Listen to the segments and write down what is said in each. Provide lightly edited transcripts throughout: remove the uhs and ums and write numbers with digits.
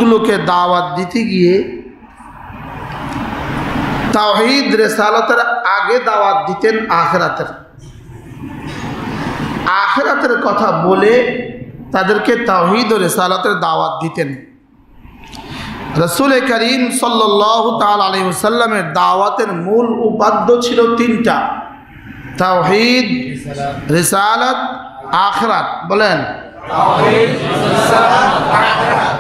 মানুষগুলোকে দাওয়াত দিতে গিয়ে তাওহীদ রিসালাতের আগে দাওয়াত দিতেন আখিরাতের কথা বলে তাদেরকে তাওহীদ ও রিসালাতের দাওয়াত দিতেন। রাসূল করিম সাল্লাল্লাহু তাআলা আলাইহি ওয়াসাল্লামের দাওয়াতের মূল উপাদ্য ছিল তিনটা: তাওহীদ, রিসালাত, আখিরাত। বলেন, তাওহীদ, রিসালাত, আখিরাত।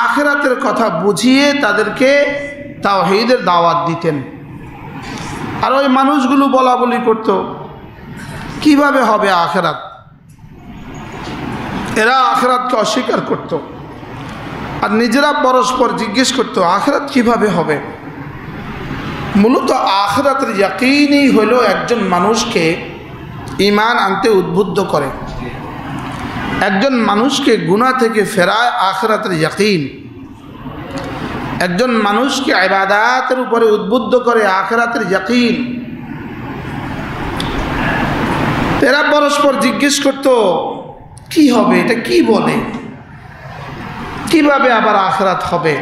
আখিরাতের কথা বুঝিয়ে তাদেরকে তাওহীদের দাওয়াত দিতেন। আর ওই মানুষগুলো বলা বলি করত, কিভাবে হবে আখিরাত? এরা আখিরাতকে অস্বীকার করত আর নিজেরা পরস্পর জিজ্ঞেস করত আখিরাত কিভাবে হবে। মূলত আখিরাতের ইয়াকিনই হলো একজন মানুষকে ঈমান আনতে উদ্বুদ্ধ করে, একজন মানুষকে গুনাহ থেকে ফেরায় আখিরাতের ইয়াকিন, একজন মানুষকে ইবাদতের উপরে উদ্বুদ্ধ করে আখিরাতের ইয়াকিন। এরা পরস্পর জিজ্ঞেস করত কি হবে, এটা কি বলে, কিভাবে আবার আখিরাত হবে?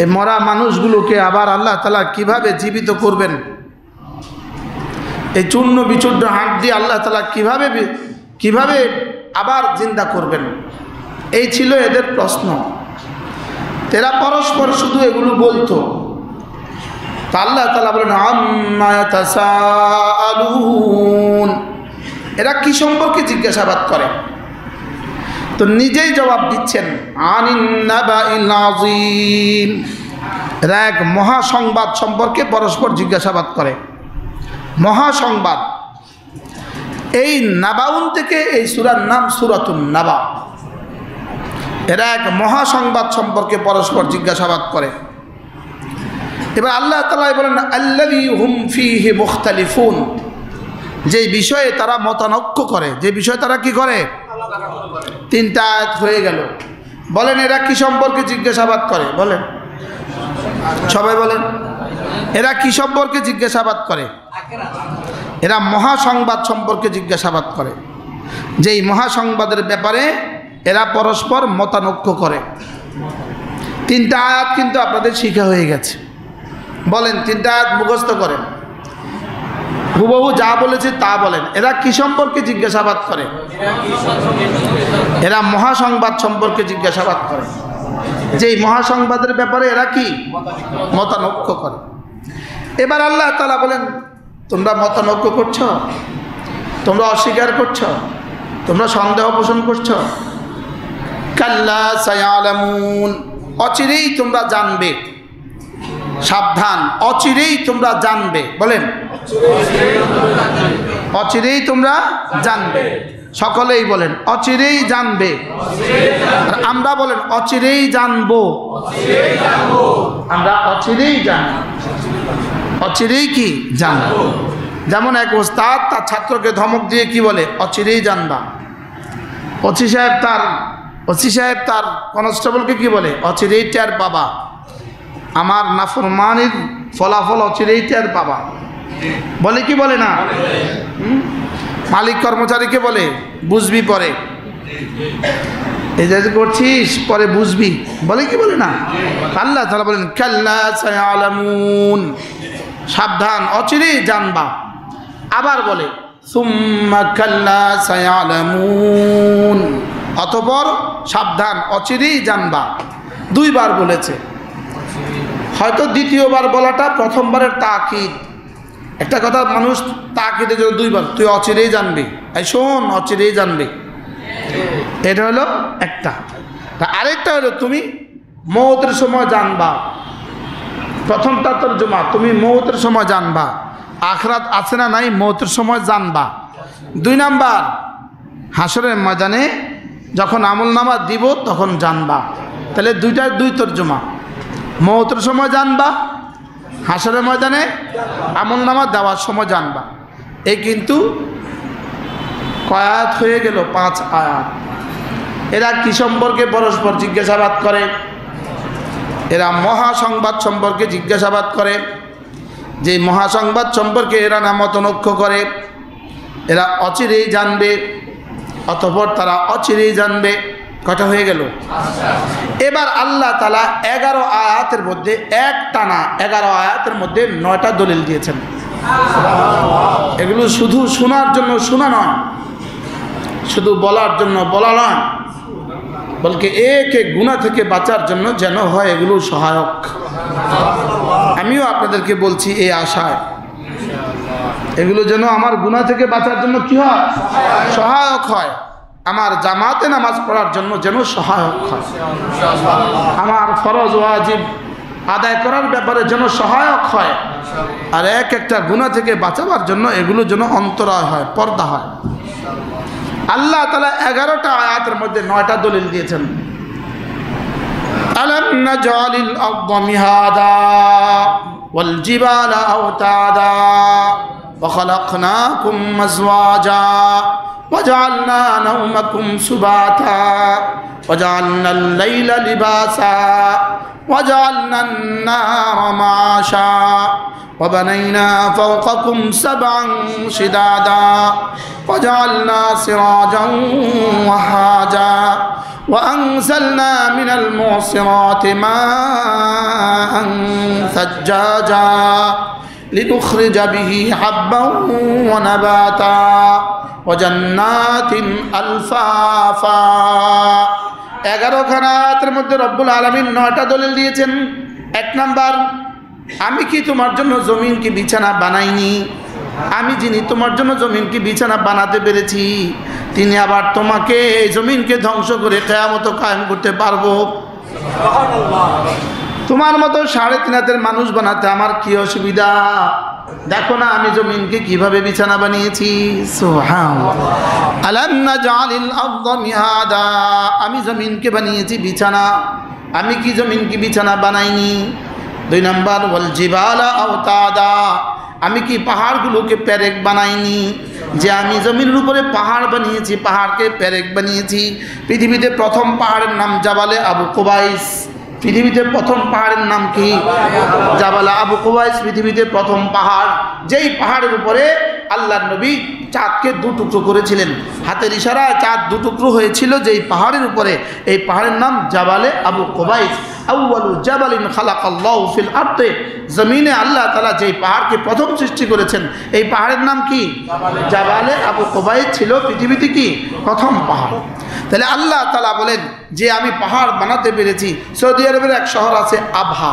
এই মরা মানুষগুলোকে আবার আল্লাহ তাআলা কিভাবে জীবিত করবেন? এই চূর্ণ বিচূর্ণ হাত দিয়ে আল্লাহ তাআলা কিভাবে আবার জিন্দা করবেন? এই ছিল এদের প্রশ্ন। এরা পরস্পর শুধু এগুলো বলতো। তা আল্লাহ তাআলা বলেন আম্মা ইয়াতাসাআলুন, এরা কি সম্পর্কে জিজ্ঞাসাবাদ করে? তো নিজেই জবাব দিচ্ছেন আনিন নাবাইল আযীম, এরা এক মহাসংবাদ সম্পর্কে পরস্পর জিজ্ঞাসাবাদ করে। মহাসংবাদ, এই নাবাউন থেকে এই সূরার নাম সূরাতুন নাবা। এরা এক মহাসংবাদ সম্পর্কে পরস্পর জিজ্ঞাসাবাদ করে। এবার আল্লাহ তাআলা বলেন আল্লাযী হুম ফীহি মুখতালিফুন, যে বিষয়ে তারা মতানৈক্য করে, যে বিষয়ে তারা কি করে। তিনটা আয়াত হয়ে গেল। বলেন এরা কি সম্পর্কে জিজ্ঞাসাবাদ করে? বলেন, সবাই বলেন, এরা কি সম্পর্কে জিজ্ঞাসাবাদ করে? এরা মহাসংবাদ সম্পর্কে জিজ্ঞাসাবাদ করে, যেই মহাসংবাদের ব্যাপারে এরা পরস্পর মতানৈক্য করে। তিনটা আয়াত কিন্তু আপনাদের শিখা হয়ে গেছে। বলেন, তিনটা আয়াত মুখস্থ করেন, হুবহু যা বলেছে তা বলেন। এরা কি সম্পর্কে জিজ্ঞাসাবাদ করে? এরা মহাসংবাদ সম্পর্কে জিজ্ঞাসাবাদ করে, যেই মহাসংবাদের ব্যাপারে এরা কি মতানৈক্য করে। এবার আল্লাহ তাআলা বলেন তোমরা মতানৈক্য করছো, তোমরা অস্বীকার করছো, তোমরা সন্দেহ পোষণ করছো। কাল্লা সায়ালামুন, অচিরেই তোমরা জানবে। সাবধান, অচিরেই তোমরা জানবে। বলেন, অচিরেই তোমরা জানবে। সকলেই বলেন অচিরেই জানবে। আর আমরা বলেন অচিরেই জানবো। আমরা অচিরেই জানবো, অচিরেই কি জানবো। যেমন এক ওস্তাদ তার ছাত্রকে ধমক দিয়ে কি বলে, অচিরেই জানবা। ওসি সাহেব তার কনস্টেবলকে কি বলে, অচিরেই টের পাবা। আমার নাফরমানির ফলাফল অচিরেই টের পাবা। বলে কি বলে না? মালিক কর্মচারীকে বলে বুঝবি পরে, এই যে করছিস পরে বুঝবি। বলে কি বলে না? আল্লাহ তাআলা বলেন কাল্লা সায়ালামুন, সাবধান অচিরেই জানবা। আবার বলে সুম্মা কাল্লা সায়ালামুন, অতঃপর সাবধান অচিরেই জানবা। দুইবার বলেছে। হয়তো দ্বিতীয়বার বলাটা প্রথমবারের তাকিদ। একটা কথা মানুষ তাকিদে যদি দুইবার, তুই অচিরেই জানবি, এই শোন অচিরেই জানবি, এটা হলো একটা। আরেকটা হলো তুমি মওতের সময় জানবা। প্রথমটা তরজমা, তুমি মওতের সময় জানবা, আখিরাত আছে না নাই মওতের সময় জানবা। দুই নাম্বার, হাসরের ময়দানে যখন আমলনামা দিব তখন জানবা। তাহলে দুইটার দুই তরজমা, মওতের সময় জানবা, হাসরের ময়দানে আমলনামা দেওয়ার সময় জানবা। এই কিন্তু কয় আয়াত হয়ে গেল? 5 আয়াত। এরা কি সম্পর্কে পরস্পর জিজ্ঞাসাবাদ করে? এরা মহাসংবাদ সম্পর্কে জিজ্ঞাসাবাদ করে, যে মহাসংবাদ সম্পর্কে এরা মতানৈক্য করে। এরা অচিরেই জানবে, অতঃপর তারা অচিরেই জানবে। কটা হয়ে গেল? এবার আল্লাহ তাআলা 11 আয়াতের মধ্যে এক টানা 11 আয়াতের মধ্যে 9টা দলিল দিয়েছেন। এগুলো শুধু শোনার জন্য শোনা নয়, শুধু বলার জন্য বলা নয়, বলকে এক গুনাহ থেকে বাঁচার জন্য যেন হয় এগুলো সহায়ক। আমিও আপনাদেরকে বলছি এই আশায়, এগুলো যেন আমার গুনাহ থেকে বাঁচার জন্য কি হয়? সহায়ক হয়। আমার জামাতে নামাজ পড়ার জন্য যেন সহায়ক হয়, আমার ফরজ ওয়াজিব আদায় করার ব্যাপারে যেন সহায়ক হয়, আর এক একটা গুনাহ থেকে বাঁচাবার জন্য এগুলো যেন অন্তরায় হয়, পর্দা হয়। আল্লাহ তাআলা 11টা আয়াতের মধ্যে 9টা দলিল দিয়েছেন। আলাম নাজআলিল আরদা মিহাদা ওয়াল জিবালা আওতাদা ওয়া খালাকনাকুম আজওয়াজা ওয়াজআলনা নাওমাকুম সুবাতা ওয়াজআলনাল লাইলা লিবাসা ওয়াজআলনান নাহারা মাআশা وبنينا فوقكم سبعا شدادا وجعلنا سراجا وهاجا وأنزلنا من المعصرات ماء ثجاجا لنخرج به حبا ونباتا وجنات ألفافا 11 খানাতের মধ্যে রব্বুল আলামিন 9টা দলিল দিয়েছেন। 1 নাম্বার, আমি কি তোমার জন্য জমিন কি বিছানা বানাইনি? আমি যিনি তোমার জন্য জমিন কি বিছানা বানাতে পেরেছি, তিনি আবার তোমাকে এই জমিনকে ধ্বংস করে কিয়ামত কায়েম করতে পারবো। তোমার মতো 3.5 হাতের মানুষ বানাতে আমার কি অসুবিধা? দেখো না আমি জমিনকে কিভাবে বিছানা বানিয়েছি। সুবহানাল্লাহ। আলাম নাজআলিল আরদা মিহাদা, আমি জমিনকে বানিয়েছি বিছানা। আমি কি জমিনকে বিছানা বানাইনি? 2 নাম্বার, ওয়াল জিবালা আওতাদা, আমি কি পাহাড়গুলোকে পেরেক বানাইনি? যে আমি জমিনের উপরে পাহাড় বানিয়েছি, পাহাড়কে পেরেক বানিয়েছি। পৃথিবীতে প্রথম পাহাড়ের নাম জাবালে আবু কুবাইস। পৃথিবীতে প্রথম পাহাড়ের নাম কি? জাবালে আবু কুবাইস পৃথিবীতে প্রথম পাহাড়, যেই পাহাড়ের উপরে আল্লাহর নবী চাঁদকে 2 টুকরো করেছিলেন। হাতের ইশারায় চাঁদ 2 টুকরো হয়েছিল যেই পাহাড়ের উপরে। এই পাহাড়ের নাম জাবালে আবু কুবাইস। আউয়ালু জাবালিন খালাকাল্লাহু ফিল আরদে, জমিনে আল্লাহ তাআলা যেই পাহাড়কে প্রথম সৃষ্টি করেছেন এই পাহাড়ের নাম কি? জাবালে আবু কুবাইস ছিল পৃথিবীতে কি প্রথম পাহাড়। তাহলে আল্লাহ তাআলা বলেন যে আমি পাহাড় বানাতে পেরেছি। সৌদি আরবের এক শহর আছে আবহা,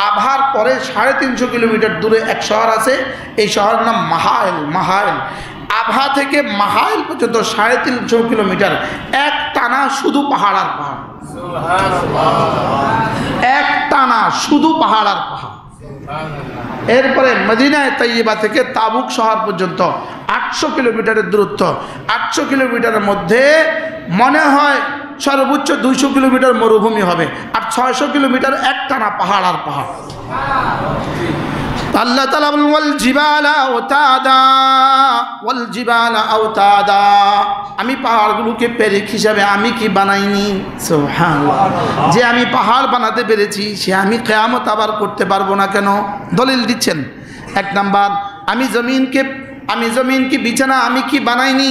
আবহার পরে 350 কিলোমিটার দূরে এক শহর আছে, এই শহরের নাম মাহাইল। মাহাইল, আবহা থেকে মাহাইল পর্যন্ত 350 কিলোমিটার এক টানা শুধু পাহাড় আর পাহাড়। এক টানা শুধু পাহাড় আর পাহাড়। এরপরে মদিনায়ে তাইয়্যিবা থেকে তাবুক শহর পর্যন্ত 800 কিলোমিটারের দূরত্ব। 800 কিলোমিটারের মধ্যে মনে হয় সর্বোচ্চ 200 কিলোমিটার মরুভূমি হবে, আর 600 কিলোমিটার এক টানা পাহাড় আর পাহাড়। আল্লাহ তাআলা বলেন ওয়াল জিবালা আওতাদা, ওয়াল জিবালা আওতাদা, আমি পাহাড়গুলোকে পেরেক হিসাবে আমি কি বানাইনি? সুবহানাল্লাহ। যে আমি পাহাড় বানাতে পেরেছি সে আমি কিয়ামত আবার করতে পারবো না কেন? দলিল দিচ্ছেন। 1 নাম্বার, আমি জমিনকে বিছানা আমি কি বানাইনি?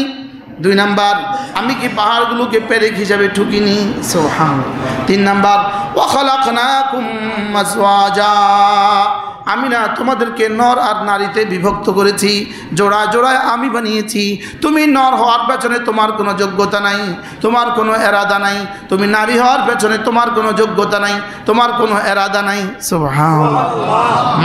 2 নাম্বার, আমি কি পাহাড়গুলোকে পেরেক হিসাবে ঠুকিনি? সুবহানাল্লাহ। 3 নাম্বার, ওয়া খালাকনাকুম আজওয়াজা, আমি না তোমাদেরকে নর আর নারীতে বিভক্ত করেছি, জোড়ায় জোড়ায় আমি বানিয়েছি। তুমি নর হওয়ার পেছনে তোমার কোনো যোগ্যতা নাই, তোমার কোনো এরাদা নাই। তুমি নারী হওয়ার পেছনে তোমার কোনো যোগ্যতা নাই, তোমার কোনো এরাদা নাই। সুবহানাল্লাহ।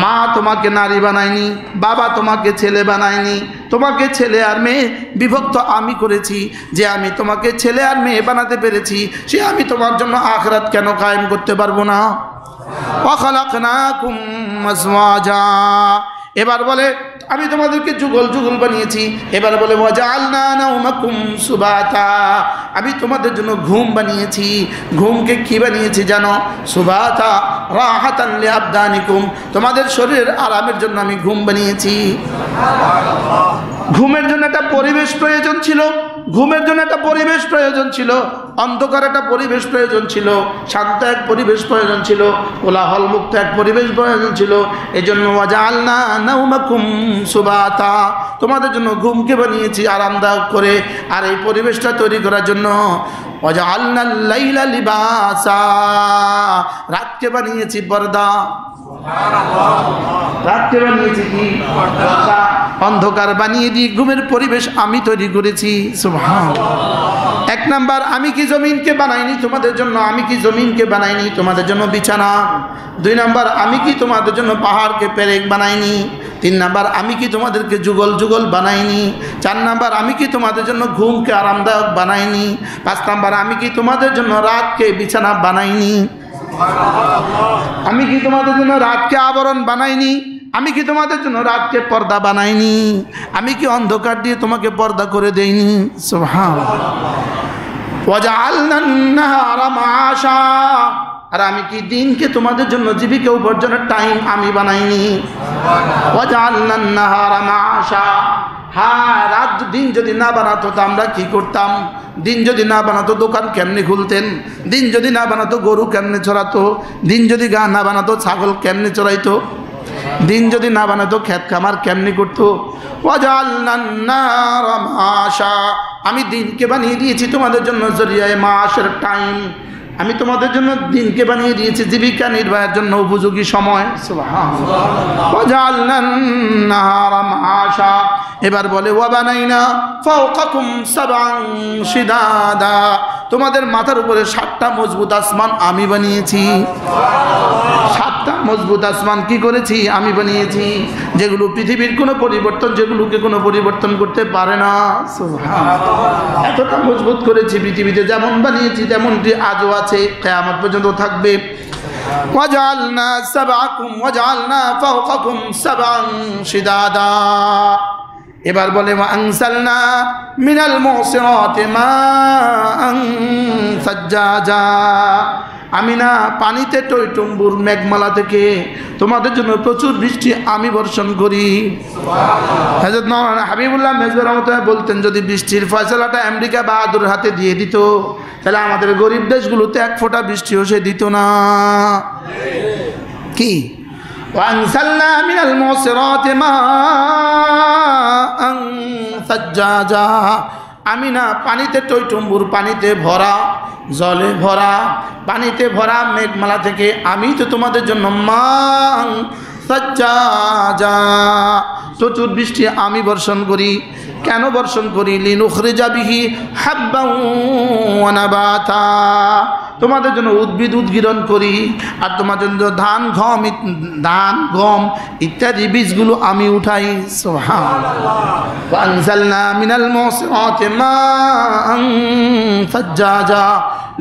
মা তোমাকে নারী বানায়নি, বাবা তোমাকে ছেলে বানায়নি, তোমাকে ছেলে আর মেয়ে বিভক্ত আমি করেছি। যে আমি তোমাকে ছেলে আর মেয়ে বানাতে পেরেছি সে আমি তোমার জন্য আখিরাত কেন কায়েম করতে পারবো না? ওয়াখালাকনাকুম আজওয়াজা, এবার বলে আমি তোমাদেরকে যুগল যুগল বানিয়েছি। এবার বলে ওয়াজআলনা নাওমাকুম সুবাতা, আমি তোমাদের জন্য ঘুম বানিয়েছি। ঘুমকে কি বানিয়েছি জানো? সুবাতা রাহাতান লিআবদানিকুম, তোমাদের শরীরের আরামের জন্য আমি ঘুম বানিয়েছি। ঘুমের জন্য একটা পরিবেশ প্রয়োজন ছিল, ঘুমের জন্য একটা পরিবেশ প্রয়োজন ছিল, অন্ধকার একটা পরিবেশ প্রয়োজন ছিল, শান্ত এক পরিবেশ প্রয়োজন ছিল, কোলাহল মুক্ত এক পরিবেশ প্রয়োজন ছিল। এই জন্য ওয়াজআলনা নাওমাকুম সুবাতা, তোমাদের জন্য ঘুমকে বানিয়েছি আরামদায়ক করে, আর এই পরিবেশটা তৈরি করার জন্য ওয়াজআলনাল লাইলা লিবাসা, রাতকে বানিয়েছি পর্দা। রাতকে বানিয়েছি কি? পর্দা। অন্ধকার বানিয়ে দিই, ঘুমের পরিবেশ আমি তৈরি করেছি। সুবহানাল্লাহ। এক নাম্বার, আমি কি জমিনকে বানাইনি তোমাদের জন্য? আমি কি জমিনকে বানাইনি তোমাদের জন্য বিছানা? দুই নাম্বার, আমি কি তোমাদের জন্য পাহাড়কে পেরেক বানাইনি? তিন নাম্বার, আমি কি তোমাদেরকে যুগল যুগল বানাইনি? চার নাম্বার, আমি কি তোমাদের জন্য ঘুমকে আরামদায়ক বানাইনি? পাঁচ নাম্বার, আমি কি তোমাদের জন্য রাতকে বিছানা বানাইনি? আমি কি তোমাদের জন্য রাতকে আবরণ বানাইনি? আমি কি তোমাদের জন্য রাতকে পর্দা বানাইনি? আমি কি অন্ধকার দিয়ে তোমাকে পর্দা করে দেইনি? সুবহানাল্লাহ। ওয়াজআলনান নাহারা মাআশা, আর আমি কি দিনকে তোমাদের জন্য জীবিকা উপার্জনের টাইম আমি বানাইনি? ওয়াজআলনান নাহারা মাআশা, হ্যাঁ, রাত দিন যদি না বানাতো তো আমরা কি করতাম? দিন যদি না বানাতো দোকান কেমনে খুলতেন? দিন যদি না বানাতো গরু কেমনে চড়াতো? দিন যদি না বানাতো ছাগল কেমনে চড়াইতো? দিন যদি না বানাতো ক্ষেত খামার কেমনে করতো? ওয়াজআলনান নারা মাআশা, আমি দিনকে বানিয়ে দিয়েছি তোমাদের জন্য জরিয়ায়ে মাআশের টাইম। আমি তোমাদের জন্য দিনকে বানিয়ে দিয়েছি জীবিকা নির্বাহের জন্য উপযোগী সময়। সুবহানাল্লাহ। ওয়াজআলনান নাহারা মাআশা, এবার বলে ওয়াবানাইনা ফাওকাকুম সাবআন শিদাদা, তোমাদের মাথার উপরে 7টা মজবুত আসমান আমি বানিয়েছি। 7টা মজবুত আসমান কি করেছি? আমি বানিয়েছি, যেগুলো পৃথিবীর কোনো পরিবর্তন, যেগুলোকে কোনো পরিবর্তন করতে পারে না। সুবহানাল্লাহ। এতটা মজবুত করেছি, পৃথিবীতে যেমন বানিয়েছি তেমনটি আজও আছে, কিয়ামত পর্যন্ত থাকবে। ওয়াজআলনা সাবআকুম ওয়াজআলনা ফাওকাকুম সাবআন শিদাদা, এবার বলে ওয়ানসালনা মিনাল মুসিরাতি মাআন সাজ্জাজা, আমি না পানিতে টইটুম্বুর মেঘমালা থেকে তোমাদের জন্য প্রচুর বৃষ্টি আমি বর্ষণ করি। হযরত মাওলানা হাবিবুল্লাহ মেজবাহ রহমাতুল্লাহ বলতেন, যদি বৃষ্টির ফয়সালাটা আমেরিকা বাহাদুর হাতে দিয়ে দিত তাহলে আমাদের গরিব দেশগুলোতে এক ফোঁটা বৃষ্টিও সে দিত না। কি? ওয়ানসালনা মিনাল মুসিরাতি মাআন সাজ্জাজা, আমি না পানিতে টইটুম্বুর, পানিতে ভরা, জলে ভরা, পানিতে ভরা মেঘমালা থেকে আমি তো তোমাদের জন্য মান সাজ্জাজা প্রচুর বৃষ্টি আমি বর্ষণ করি। কেন বর্ষণ করি? লিনুখরিজা বিহি হাব্বান ওয়া নাবাতা, তোমাদের জন্য উদ্ভিদ উদ্গীরণ করি, আর তোমাদের জন্য ধান গম ইত্যাদি বীজগুলো আমি উঠাই। সুবহানাল্লাহ। ওয়া আনজালনা মিনাল মুসিরাতি মাআন সাজ্জাজা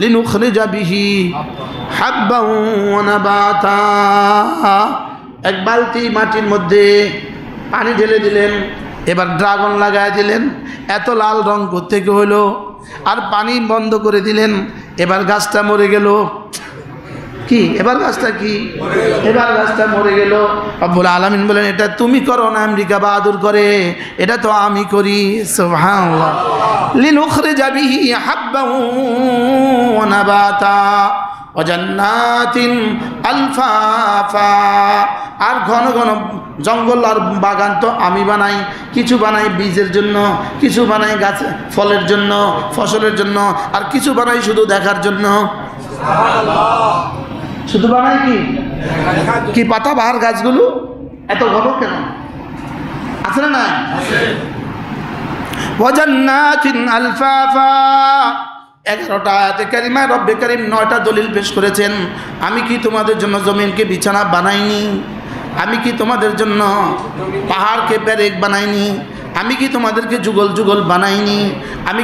লিনুখরিজা বিহি হাব্বান ওয়া নাবাতা, এক বালতি মাটির মধ্যে পানি ঢেলে দিলেন, এবার ড্রাগন লাগায় দিলেন, এত লাল রং কোত্থেকে হলো? আর পানি বন্ধ করে দিলেন, এবার গাছটা মরে গেল। কি? এবার গাছটা কি? এবার গাছটা মরে গেল। রব্বুল আলামিন বলেন, এটা তুমি করো না, আমেরিকা বাহাদুর করে, এটা তো আমি করি। সুবহানাল্লাহ। লিনুখরিজা বিহি হাব্বান ওয়া নাবাতা ওয়া জান্নাতিন আলফাফা, আর ঘন ঘন জঙ্গল আর বাগান তো আমি বানাই। কিছু বানাই বীজের জন্য, কিছু বানাই গাছ ফলের জন্য, ফসলের জন্য, আর কিছু বানাই শুধু দেখার জন্য। শুধু বানাই কি পাতা বাহার গাছগুলো এত ঘন কেন? আছে না? না। ওয়া জান্নাতিন আলফাফা, 11টা আয়াতে কারিমায় রব্বে কারীম 9টা দলিল পেশ করেছেন। আমি কি তোমাদের জন্য জমিনকে বিছানা বানাইনি? আমি কি তোমাদের জন্য পাহাড়কে পেরেক বানাইনি? আমি কি তোমাদেরকে যুগল যুগল বানাইনি? আমি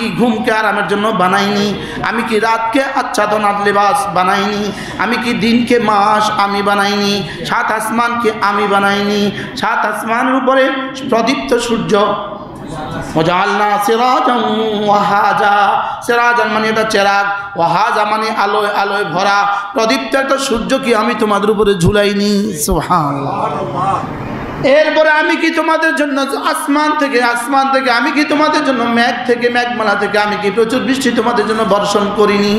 কি ঘুমকে আরামের জন্য বানাইনি? আমি কি রাতকে আচ্ছাদনার লেবাস বানাইনি? আমি কি দিনকে মাস আমি বানাইনি? 7 আসমানকে আমি বানাইনি? 7 আসমানের উপরে প্রদীপ্ত সূর্য। ওয়াজআলনা সিরাজান ওয়াহাজা, সিরাজান মানে এটা চেরাগ, ওয়াহাজা মানে আলোয় আলোয় ভরা প্রদীপ্ত একটা সূর্য কি আমি তোমাদের উপরে ঝুলাইনি? সুবহানাল্লাহ। এরপরে আমি কি তোমাদের জন্য আসমান থেকে আমি কি তোমাদের জন্য মেঘ থেকে মেঘমালা থেকে আমি কি প্রচুর বৃষ্টি তোমাদের জন্য বর্ষণ করিনি?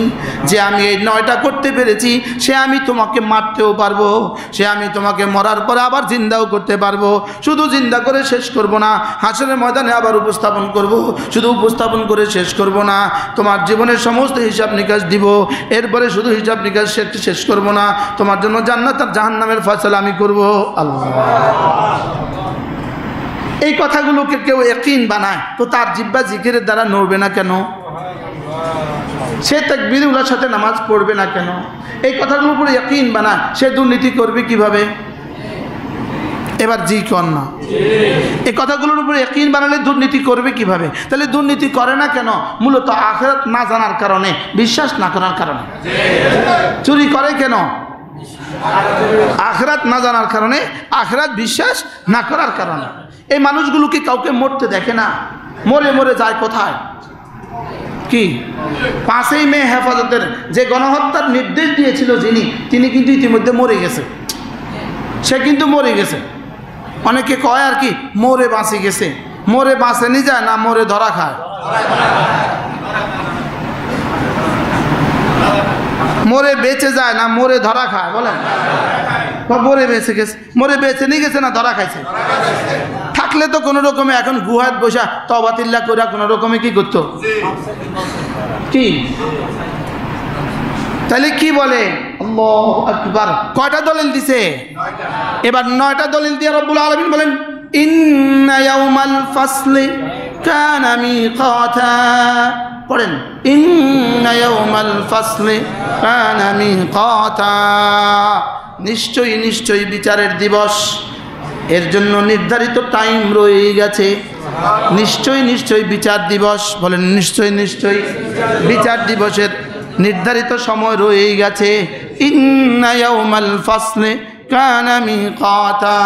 যে আমি এই 9টা করতে পেরেছি, সে আমি তোমাকে মারতেও পারবো, সে আমি তোমাকে মরার পরে আবার জিন্দাও করতে পারবো। শুধু জিন্দা করে শেষ করব না, হাসরের ময়দানে আবার উপস্থাপন করব। শুধু উপস্থাপন করে শেষ করব না, তোমার জীবনের সমস্ত হিসাব নিকাশ দিব। এরপরে শুধু হিসাব নিকাশ শেষ করব না, তোমার জন্য জান্নাত আর জাহান্নামের ফয়সালা আমি করব। আল্লাহ, এই কথাগুলোকে কেউ ইয়াকিন বানায় তো তার জিহ্বা জিকিরের দ্বারা নড়বে না কেন? সে তাকবীরের সাথে নামাজ পড়বে না কেন? এই কথাগুলোর উপরে ইয়াকিন বানায়, সে দুর্নীতি করবে কিভাবে? এবার জি কর না, এই কথাগুলোর উপরে ইয়াকিন বানালে দুর্নীতি করবে কিভাবে? তাহলে দুর্নীতি করে না কেন? মূলত আখিরাত না জানার কারণে, বিশ্বাস না করার কারণে। চুরি করে কেন? আখিরাত না জানার কারণে, আখিরাত বিশ্বাস না করার কারণে। এই মানুষগুলোকে কাউকে মরতে দেখে না, মরে মরে যায় কোথায়? কি 5ই মে হেফাজতের যে গণহত্যার নির্দেশ দিয়েছিল তিনি কিন্তু ইতিমধ্যে মরে গেছে। সে কিন্তু মরে গেছে। অনেকে কয় আর কি মরে বাঁচি গেছে। মরে বাঁচেনি যায় না, মরে ধরা খায়। মরে বেঁচে যায় না, মরে ধরা খায়। বলেন, মরে বেঁচে গেছে, মরে বেঁচে নিয়ে গেছে না ধরা খাইছে? থাকলে তো কোনো রকমে এখন গুহাত বসা তওবাতিল্লাহ করে কোনো রকমে কি করতো? কি তাহলে কি বলে? আল্লাহু আকবার। কয়টা দলিল দিছে? এবার 9টা দলিল দিয়ে রব্বুল আলামিন বলেন ইন্না ইয়াউমাল ফাসলি কানা মিকাতা। পড়েন, ইন্না ইয়াউমাল ফাসলি কানা মিকাতা। নিশ্চয়ই নিশ্চয়ই বিচারের দিবস, এর জন্য নির্ধারিত টাইম রয়ে গেছে। নিশ্চয়ই নিশ্চয়ই বিচার দিবস, বলেন নিশ্চয়ই নিশ্চয়ই বিচার দিবসের নির্ধারিত সময় রয়ে গেছে। ইন্না ইয়াউমাল ফাসলি কানা মিকাতা।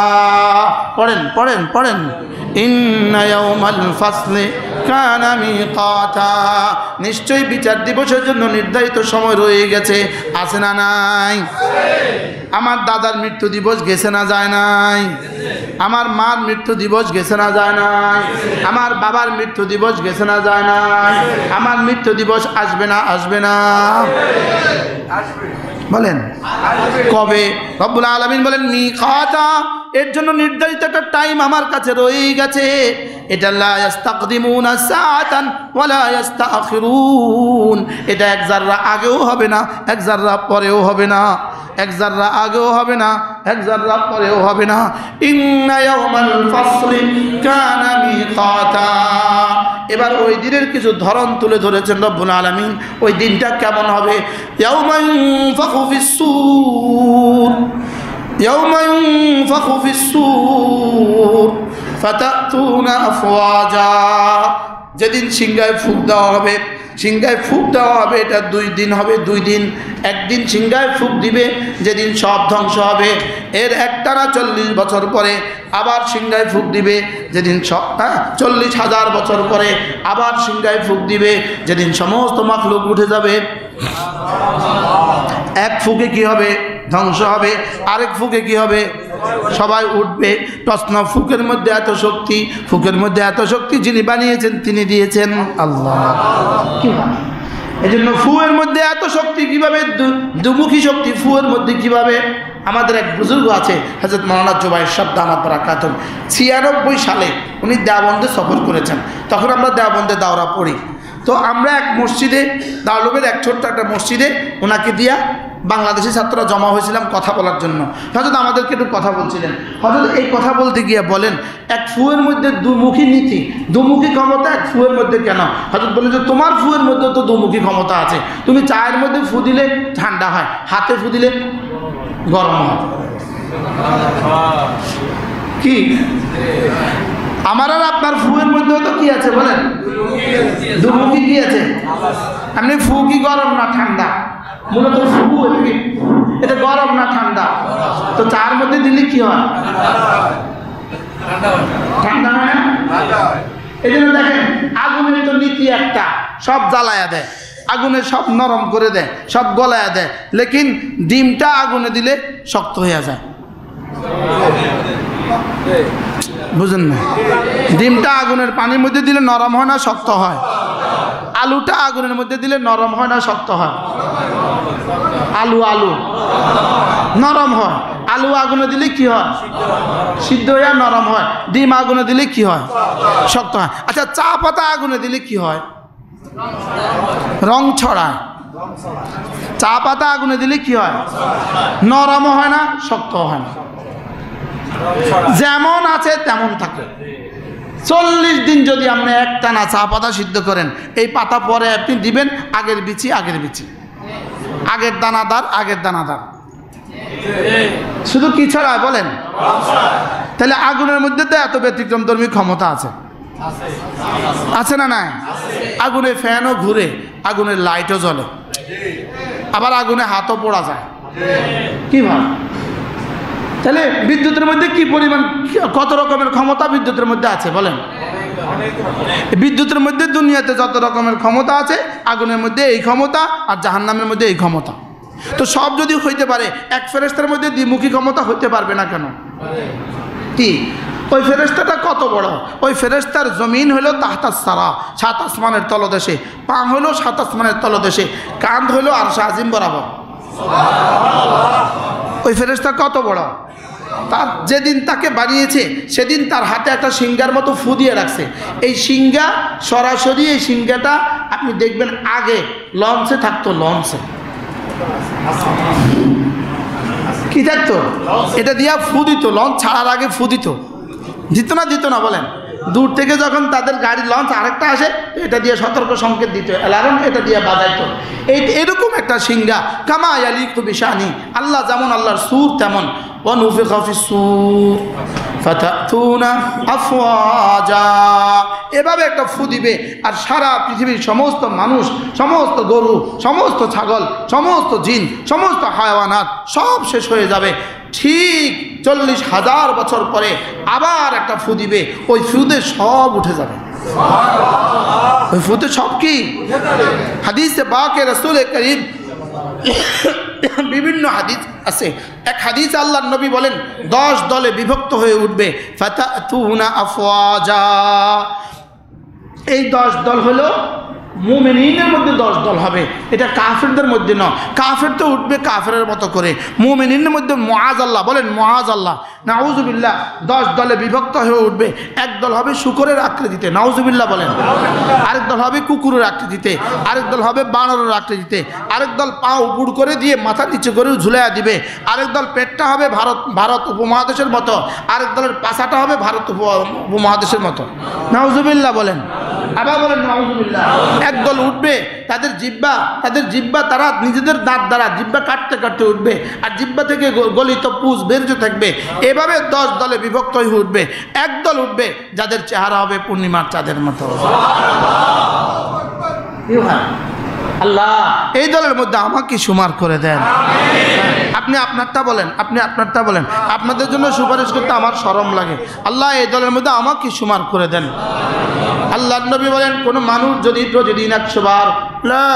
পড়েন পড়েন পড়েন, ইন্না ইয়াউমাল ফাসলি কানা মিকাতা। নিশ্চয়ই বিচার দিবসের জন্য নির্ধারিত সময় রয়ে গেছে। আছে না নাই? আমার দাদার মৃত্যু দিবস গেছে না যায় নাই? আমার মার মৃত্যু দিবস গেছে না যায় নাই? আমার বাবার মৃত্যু দিবস গেছে না যায় নাই? আমার মৃত্যু দিবস আসবে না আসবে না? বলেন কবে? রব্বুল আলামিন বলেন মিকাতা, এর জন্য নির্ধারিত একটা টাইম আমার কাছে রয়ে গেছে। এটা লা ইস্তাকদিমুনা সাআতান ওয়ালা ইস্তাখিরুন। এটা এক জাররা আগেও হবে না, এক জাররা পরেও হবে না। এক জাররা আগেও হবে না, এক জাররা পরেও হবে না। ইন্না ইয়াউমাল ফাসলি কানা মিকাতা। এবার ওই দিনের কিছু ধরন তুলে ধরেছেন রব্বুল আলামিন। ওই দিনটা কেমন হবে? ইয়াউমা ইউনফাখু ফিস-সূর, ইয়াউমা ইউনফাখু ফিস-সূর ফাতাতুনা আফওয়াজা। যেদিন সিংহায় ফুঁক দেওয়া হবে, সিংহায় ফুঁক দেওয়া হবে, এটা 2 দিন হবে। 2 দিন, একদিন সিংহায় ফুঁক দিবে যেদিন সব ধ্বংস হবে। এর একটানা 40 বছর পরে আবার সিংহায় ফুঁক দিবে যেদিন 40,000 বছর পরে আবার সিংহায় ফুঁক দিবে যেদিন সমস্ত মাখলুক উঠে যাবে। এক ফুঁকে কি হবে? ধ্বংস হবে। আরেক ফুঁকে কি হবে? সবাই উঠবে। প্রশ্ন, ফুকের মধ্যে এত শক্তি, ফুকের মধ্যে এত শক্তি যিনি বানিয়েছেন তিনি দিয়েছেন আল্লাহ। এই জন্য ফুয়ের মধ্যে এত শক্তি কিভাবে? দুমুখী শক্তি ফুয়ের মধ্যে কিভাবে? আমাদের এক বুজুর্গ আছে হযরত মাওলানা জুবাইর সাহেব দামাত বারাকাতুহ। 96 সালে উনি দেওবন্দে সফর করেছেন। তখন আমরা দেওবন্দে দাওরা পড়ি। তো আমরা এক মসজিদে, দাওলবের এক ছোট্ট একটা মসজিদে ওনাকে দিয়া বাংলাদেশি ছাত্ররা জমা হয়েছিলাম কথা বলার জন্য। হযরত আমাদেরকে একটু কথা বলছিলেন। হযরত এই কথা বলতে গিয়ে বলেন এক ফুয়ের মধ্যে দুমুখী নীতি, দুমুখী ক্ষমতা এক ফুয়ের মধ্যে কেন? হযরত বলে যে তোমার ফুয়ের মধ্যে তো দুমুখী ক্ষমতা আছে। তুমি চায়ের মধ্যে ফু দিলে ঠান্ডা হয়, হাতে ফু দিলে গরম হয়। কি আমার আর আপনার ফুয়ের মধ্যেও তো কি আছে বলেন? দুমুখী কি আছে? আপনি ফু কি গরম না ঠান্ডা? মূলত ফু এটা গরম না ঠান্ডা? তো চার মধ্যে দিলে কি হয়? ঠান্ডা হয় না? এই জন্য দেখেন আগুনের তো নীতি একটা, সব জ্বালায়া দেয়, আগুনে সব নরম করে দেয়, সব গলায়া দেয়। লেকিন ডিমটা আগুনে দিলে শক্ত হয়ে যায়। বুঝেন না? ডিমটা আগুনের পানির মধ্যে দিলে নরম হয় না শক্ত হয়? আলুটা আগুনের মধ্যে দিলে নরম হয় না শক্ত হয়? আলু নরম হয়। আলু আগুনে দিলে কি হয়? সিদ্ধ হয়ে নরম হয়। ডিম আগুনে দিলে কি হয়? শক্ত হয়। আচ্ছা, চা পাতা আগুনে দিলে কি হয়? রং ছড়ায়। চা পাতা আগুনে দিলে কি হয়? নরম হয় না শক্ত হয় না, যেমন আছে তেমন থাকে। 40 দিন যদি আপনি একটানা চা পাতা সিদ্ধ করেন, এই পাতা পরে আপনি দিবেন আগের বিচি, আগের দানাদার, শুধু কি ছড়ায় বলেন? তাহলে আগুনের মধ্যে তো এত ব্যতিক্রমধর্মী ক্ষমতা আছে না নাই? আগুনে ফ্যানও ঘুরে, আগুনের লাইটও জ্বলে, আবার আগুনে হাতও পোড়া যায়। কি ভাই? তাহলে বিদ্যুতের মধ্যে কি পরিমাণ, কত রকমের ক্ষমতা বিদ্যুতের মধ্যে আছে বলেন? বিদ্যুতের মধ্যে দুনিয়াতে যত রকমের ক্ষমতা আছে, আগুনের মধ্যে এই ক্ষমতা, আর জাহান্নামের মধ্যে এই ক্ষমতা। তো সব যদি হইতে পারে, এক ফেরেশতার মধ্যে দ্বিমুখী ক্ষমতা হইতে পারবে না কেন? কি ওই ফেরেশতাটা কত বড়? ওই ফেরেশতার জমিন হলো তাহতাস সারা, 7 আসমানের তলদেশে, পা হলো 7 আসমানের তলদেশে, কাঁধ হলো আরশ আজিম বরাবর। ওই ফেরেশতা কত বড়? তার যেদিন তাকে বানিয়েছে সেদিন তার হাতে একটা সিংহার মতো ফু দিয়ে রাখছে। এই সিংহা সরাসরি, এই সিংহাটা আপনি দেখবেন আগে লঞ্চে থাকতো, লঞ্চে কি থাকতো? এটা দিয়া ফু দিত, লঞ্চ ছাড়ার আগে ফু দিত না বলেন? দূর থেকে যখন তাদের গাড়ি লঞ্চ আরেকটা আসে, এটা দিয়ে সতর্ক সংকেত দিত, অ্যালার্ম এটা দিয়ে বাজাইতো। এরকম একটা সিংহা, কামা ইয়ালিকু বিশানি, আল্লাহ যেমন আল্লাহর সুর তেমন। ওয়ানুফিখা ফিস-সূর ফাতাতুনা আফওয়াজা, এভাবে একটা ফু দিবে, আর সারা পৃথিবীর সমস্ত মানুষ, সমস্ত গরু, সমস্ত ছাগল, সমস্ত জিন, সমস্ত হায়াওয়ানাত সব শেষ হয়ে যাবে। ঠিক 40,000 বছর পরে আবার একটা ফু দিবে, ওই ফুতে সব উঠে যাবে। ওই ফুতে সব কি? হাদিসে পাকে রাসূল করিম বিভিন্ন হাদিস আছে। এক হাদিস আল্লাহর নবী বলেন 10 দলে বিভক্ত হয়ে উঠবে, ফাতাতুনা আফওয়াজা। এই 10 দল হলো মুমিনিনের মধ্যে 10 দল হবে, এটা কাফেরদের মধ্যে নয়। কাফের তো উঠবে কাফেরের মতো করে, মুমিনিনের মধ্যে মুআযাল্লাহ, বলেন মুআযাল্লাহ, নাউযুবিল্লাহ, 10 দলে বিভক্ত হয়ে উঠবে। এক দল হবে শূকরের আকৃতিতে, নাউযুবিল্লাহ বলেন। আরেক দল হবে কুকুরের আকৃতিতে, আরেক দল হবে বানরের আকৃতিতে, আরেক দল পা উপর করে দিয়ে মাথা নিচে করে ঝুলাইয়া দিবে, আরেক দল পেটটা হবে ভারত উপমহাদেশের মতো, আরেক দলের পাছাটা হবে ভারত উপমহাদেশের মতো, নাউযুবিল্লাহ বলেন। আবার বলেন নাউযুবিল্লাহ। একদল উঠবে, তাদের জিহ্বা তারা নিজেদের দাঁত দ্বারা জিহ্বা কাটতে উঠবে, আর জিহ্বা থেকে গলিত পুঁজ বেরোতে থাকবে। এভাবে 10 দলে বিভক্ত হয়ে উঠবে। একদল উঠবে যাদের চেহারা হবে পূর্ণিমার চাঁদের মতো। আল্লাহ এই দলের মধ্যে আমাকে সুমার করে দেন। আপনি আপনারটা বলেন, আপনাদের জন্য সুপারিশ করতে আমার শরম লাগে। আল্লাহ এই দলের মধ্যে আমাকে সুমার করে দেন। আল্লাহর নবী বলেন, কোন মানুষ যদি প্রতিদিন 100 বার লা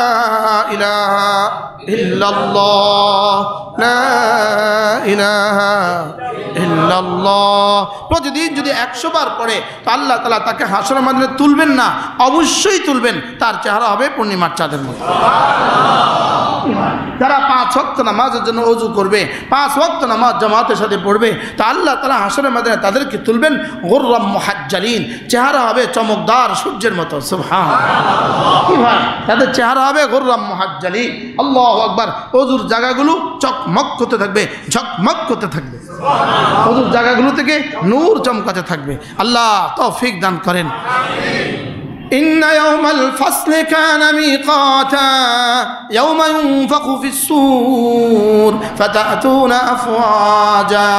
ইলাহা ইল্লাল্লাহ, লা ইলাহা ইল্লাল্লাহ প্রতিদিন যদি 100 বার পড়ে, তো আল্লাহ তাআলা তাকে হাসরের ময়দানে তুলবেন না, অবশ্যই তুলবেন, তার চেহারা হবে পূর্ণিমার চাঁদের মতো। যারা 5 ওয়াক্ত নামাজের জন্য ওযু করবে, 5 ওয়াক্ত নামাজ জামাতের সাথে পড়বে, তা আল্লাহ তাআলা হাসরের ময়দানে তাদেরকে তুলবেন গুররাম মুহাজ্জালিন, চেহারা হবে চমকদার সূর্যের মতো। সুবহানাল্লাহ, কি ভাই, তাদের চেহারা হবে গুররাম মুহাজ্জালিন। আল্লাহু আকবার। ওযুর জায়গাগুলো চকমক করতে থাকবে, ঝকমক করতে থাকবে, ওযুর জায়গাগুলো থেকে নূর চমকাতে থাকবে। আল্লাহ তৌফিক দান করেন। إن يوم الفصل كان ميقاتا يوم ينفخ في الصور فتأتون أفواجا।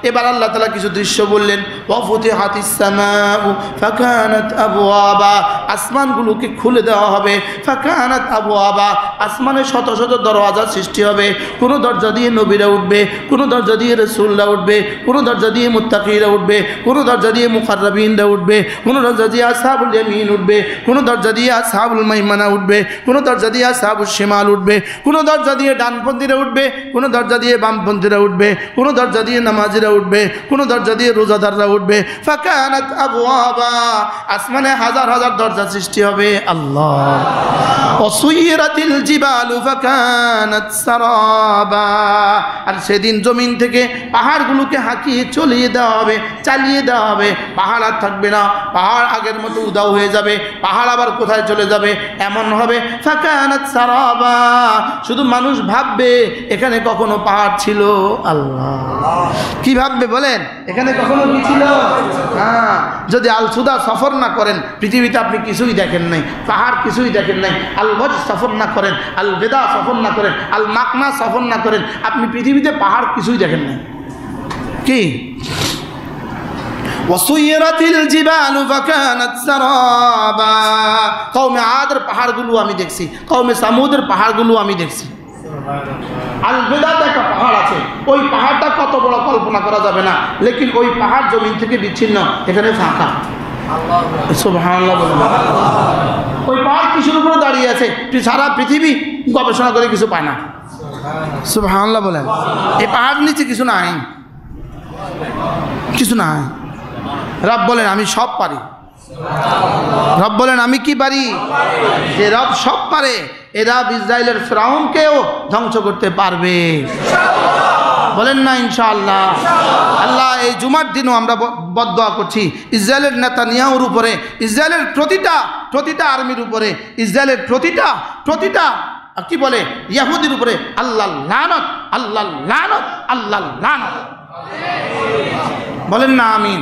এবার আল্লাহ তাআলা কিছু দৃশ্য বললেন। ওয়াফুতিহাতিস সামাউ ফাকানাত আবওয়াবা, আসমানগুলোকে খুলে দেওয়া হবে। ফাকানাত আবওয়াবা, আসমানে শত শত দরওয়াজা সৃষ্টি হবে। কোন দরজা দিয়ে নবীরা উঠবে, কোন দরজা দিয়ে রাসূলরা উঠবে, কোন দরজা দিয়ে মুত্তাকিরা উঠবে, কোন দরজা দিয়ে মুকাররাবিনরা উঠবে, কোন দরজা দিয়ে আসহাবুল ইয়ামিন ইয়ামিন উঠবে, কোনো দরজা দিয়ে আসহাবুল মাইমানা উঠবে, কোনো দরজা দিয়ে আসহাবুশ শিমাল উঠবে, কোনো দরজা দিয়ে ডানপন্থীরা উঠবে, কোনো দরজা দিয়ে বামপন্থীরা উঠবে, কোনো দরজা দিয়ে নামাজিরা উঠবে, কোনো দরজা দিয়ে রোজাদাররা উঠবে। ফাকানাত আবওয়াবা, আসমানে হাজার হাজার দরজা সৃষ্টি হবে। আল্লাহ। ওয়াসুইরাতিল জিবালু ফাকানাত সারাবা, আর সেদিন জমিন থেকে পাহাড়গুলোকে হাঁকিয়ে চলিয়ে দেওয়া হবে, চালিয়ে দেওয়া হবে। পাহাড় আর থাকবে না, পাহাড় আগের মতো উদাও হয়ে যাবে। পাহাড় আবার কোথায় চলে যাবে এমন হবে। ফাকানাত সারাবা, শুধু মানুষ ভাববে এখানে কখনো পাহাড় ছিল। আল্লাহ, কি ভাববে বলেন? এখানে কখনো কি ছিল? হ্যাঁ, যদি আল-সুদা সফর না করেন পৃথিবীতে আপনি কিছুই দেখেন নাই, পাহাড় কিছুই দেখেন নাই। আল-বজ সফর না করেন, আল-বেদা সফর না করেন, আল-মাকনা সফর না করেন, আপনি পৃথিবীতে পাহাড় কিছুই দেখেন নাই। কি? ওয়াসুইরাতিল জিবালু ফাকানাত সারাবা, কওমে আদের পাহাড়গুলো আমি দেখছি, কওমে সামুদের পাহাড়গুলো আমি দেখছি। আল-বেদাতে একটা পাহাড় আছে, ওই পাহাড়টা কত বড় কল্পনা করা যাবে না, লেকিন ওই পাহাড় জমিন থেকে বিচ্ছিন্ন, এখানে ফাঁকা। সুবহানাল্লাহ বলেন। ওই পাহাড় কিসের উপরে দাঁড়িয়ে আছে? সারা পৃথিবী গবেষণা করে কিছু পায় না। সুবহানাল্লাহ বলেন। এই পাহাড় নিচে কিছু নাই, কিছু নাই। রব বলেন আমি সব পারি। রব বলেন আমি কি পারি? যে রব সব পারে, এ রব ইসরায়েলের ফিরাউনকেও ধ্বংস করতে পারবে। বলেন না ইনশাআল্লাহ। আল্লাহ, এই জুমার দিনও আমরা বদদোয়া করছি ইসরায়েলের নেতানিয়াহুর উপরে, ইসরায়েলের প্রতিটা আর্মির উপরে, ইসরায়েলের প্রতিটা কি বলে ইহুদির উপরে আল্লাহ লানত, আল্লাহ লানত, আল্লাহ লানত। বলেন না আমিন।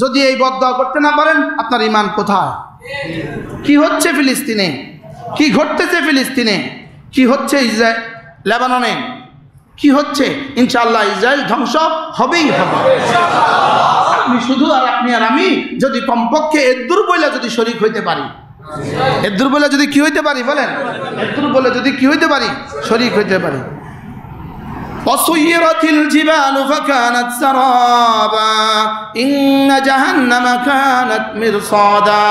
যদি এই বদদোয়া করতে না পারেন আপনার ঈমান কোথায়? কি হচ্ছে ফিলিস্তিনে? কি ঘটতেছে ফিলিস্তিনে? কি হচ্ছে ইসরায়েল লেবাননে? কি হচ্ছে? ইনশাআল্লাহ ইসরায়েল ধ্বংস হবেই হবে। আপনি শুধু আর আপনি আর আমি যদি কমপক্ষে এদ্দুর বইলা যদি শরীক হইতে পারি, এদ্দুর বলে যদি কি হইতে পারি বলেন? এদ্দুর বলে যদি কি হইতে পারি? শরীক হইতে পারি। وسيرت الجبال فكانت سرابا إن جهنم كانت مرصادا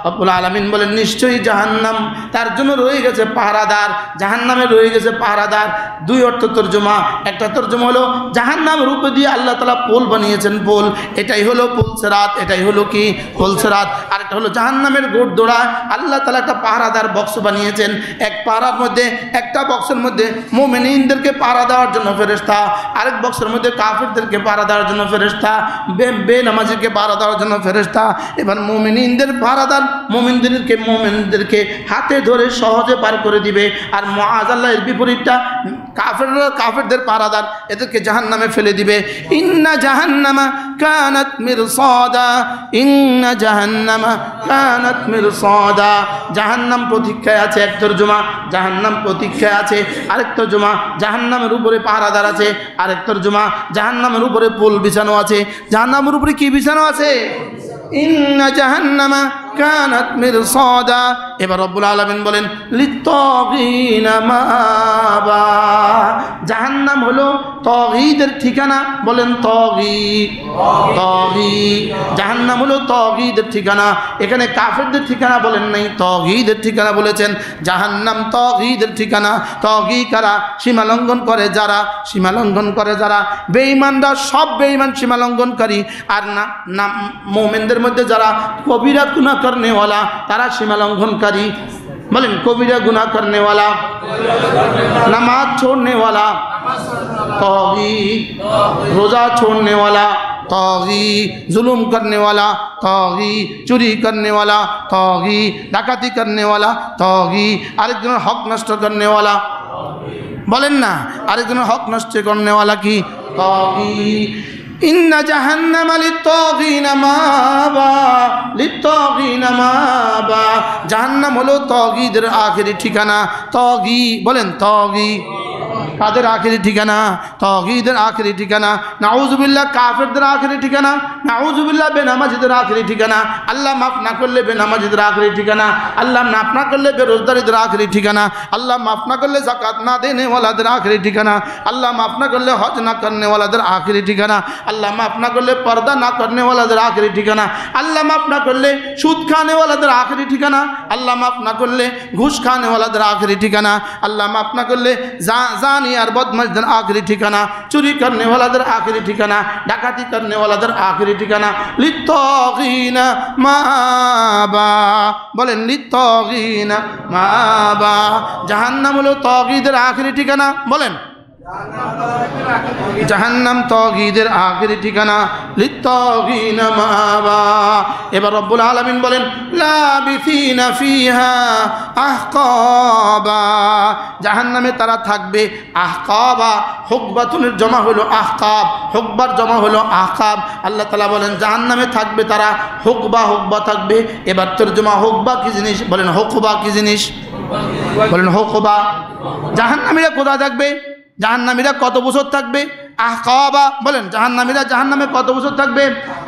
রব্বুল আলামিন বলেন নিশ্চয়ই জাহান্নাম তার জন্য রয়ে গেছে পাহারাদার, জাহান্নামে রয়ে গেছে পাহারাদার। দুই অর্থ তরজমা, একটা তরজমা হলো জাহান্নামের উপর দিয়ে আল্লাহ তাআলা পোল বানিয়েছেন, পোল, এটাই হলো পুল সিরাত, এটাই হলো কি পুল সিরাত। আর একটা হলো জাহান্নামের গোড়দোড়া আল্লাহ তাআলা একটা পাহারাদার বক্স বানিয়েছেন। এক পাহারার মধ্যে, একটা বক্সের মধ্যে মুমিনদেরকে পাহারা দেওয়ার জন্য ফেরেশতা, আরেক বক্সের মধ্যে কাফিরদেরকে পাহারা দেওয়ার জন্য ফেরেশতা, বেনামাজিকে পাহারা দেওয়ার জন্য ফেরেশতা। এবার মুমিনদের পাহারাদার মুমিনদেরকে হাতে ধরে সহজে পার করে দিবে। আর মুআযাল্লাহ এর বিপরীতটা, কাফিরদের পাহারাদার, এদেরকে জাহান্নামে ফেলে দিবে। ইন্না জাহান্নামা কানাত মিরসাদা, ইন্না জাহান্নামা কানাত মিরসাদা। জাহান্নাম প্রতীক্ষায় আছে, এক তরজমা জাহান্নাম প্রতীক্ষায় আছে, আরেক তরজমা জাহান্নামের উপরে পাহারাদার আছে, আরেক তরজমা জাহান্নামের উপরে পুল বিছানো আছে। জাহান্নামের উপরে কি বিছানো আছে? ইন্না জাহান্নামা কানাত মিরসাদা। এবার রব্বুল আলামিন বলেন লিত্তাগিনা মাআবা, জাহান্নাম হলো তাগীদের ঠিকানা। বলেন তাগীদ, তাগীদ, জাহান্নাম হলো তাগীদের ঠিকানা। এখানে কাফেরদের ঠিকানা বলেন নাই, তাগীদের ঠিকানা বলেছেন। জাহান্নাম তাগীদের ঠিকানা। তাগী কারা? সীমা লঙ্ঘন করে যারা, সীমা লঙ্ঘন করে যারা। বেঈমানরা সব বেঈমান সীমা লঙ্ঘনকারী। আর না মুমিনদের মধ্যে যারা কবিরা গুনাহ करने वाला तारा सीमा लंघनकारी। बोलें कबीरा गुनाह करने वाला, नमाज छोड़ने वाला तागी, रोज़ा छोड़ने वाला तागी, जुल्म करने वाला तागी, चोरी करने वाला तागी, डाकती करने वाला तागी, आरेकजনের हक नष्ट करने वाला। बोलें ना आरेकजনের हक नष्ट करने वाला की तागी। इन्ना जहन्नम लित्तागीना माबा, लित्तागीना माबा। জাহান্নাম হলো তাগীদের আখেরি ঠিকানা। তাগী, বলেন তাগী, কাদের আখেরি ঠিকানা? তাওহীদের আখেরি ঠিকানা। নাউজুবিল্লাহ কাফেরদের আখেরি ঠিকানা। নাউজুবিল্লাহ বেনামাজিদের আখেরি ঠিকানা। আল্লাহ মাফ না করলে বেনামাজিদের আখেরি ঠিকানা। আল্লাহ মাফ না করলে বেরোজগারীদের আখেরি ঠিকানা। আল্লাহ মাফ না করলে যাকাত না দেনে ওয়ালাদের আখেরি ঠিকানা। আল্লাহ মাফ না করলে হজ না করনে ওয়ালাদের আখেরি ঠিকানা। আল্লাহ মাফ না করলে पर्दा ना करने वालाদের आखिरी ठिकाना। अल्लाह माफ ना करले सूद खाने वालाদের आखिरी ठिकाना। अल्लाह माफ ना करले घूस खाने वालाদের आखिरी ठिकाना। अल्लाह माफ ना करले जानी और बदमाशদের आखिरी ठिकाना। चोरी करने वालाদের आखिरी ठिकाना। डाकाती करने वालाদের आखिरी ठिकाना। लित्तागीना माबा बोलें लित्तागीना माबा। जहन्नम हलो तागीদের आखिरी ठिकाना। बोलें জাহান্নাম তাগীদের আখেরি ঠিকানা। লিত্তাগীনা মাবা। এবার রব্বুল আলামিন বলেন লাবিথিনা ফিহা আহকাবা। জাহান্নামে তারা থাকবে আহকাবা। হুকবাতুনের জমা হলো আহকাব, হুকবার জমা হলো আহকাব। আল্লাহ তাআলা বলেন জাহান্নামে থাকবে তারা হুকবা, হুকবা থাকবে। এবার তরজমা হুকবা কি জিনিস? বলেন হুকবা কি জিনিস? বলেন হুকবা। জাহান্নামীরা কোথায় থাকবে? জাহান্নামীরা কত বছর থাকবে? আহকাবা। বলেন জাহান্নামীরা জাহান্নামে কত বছর থাকবে?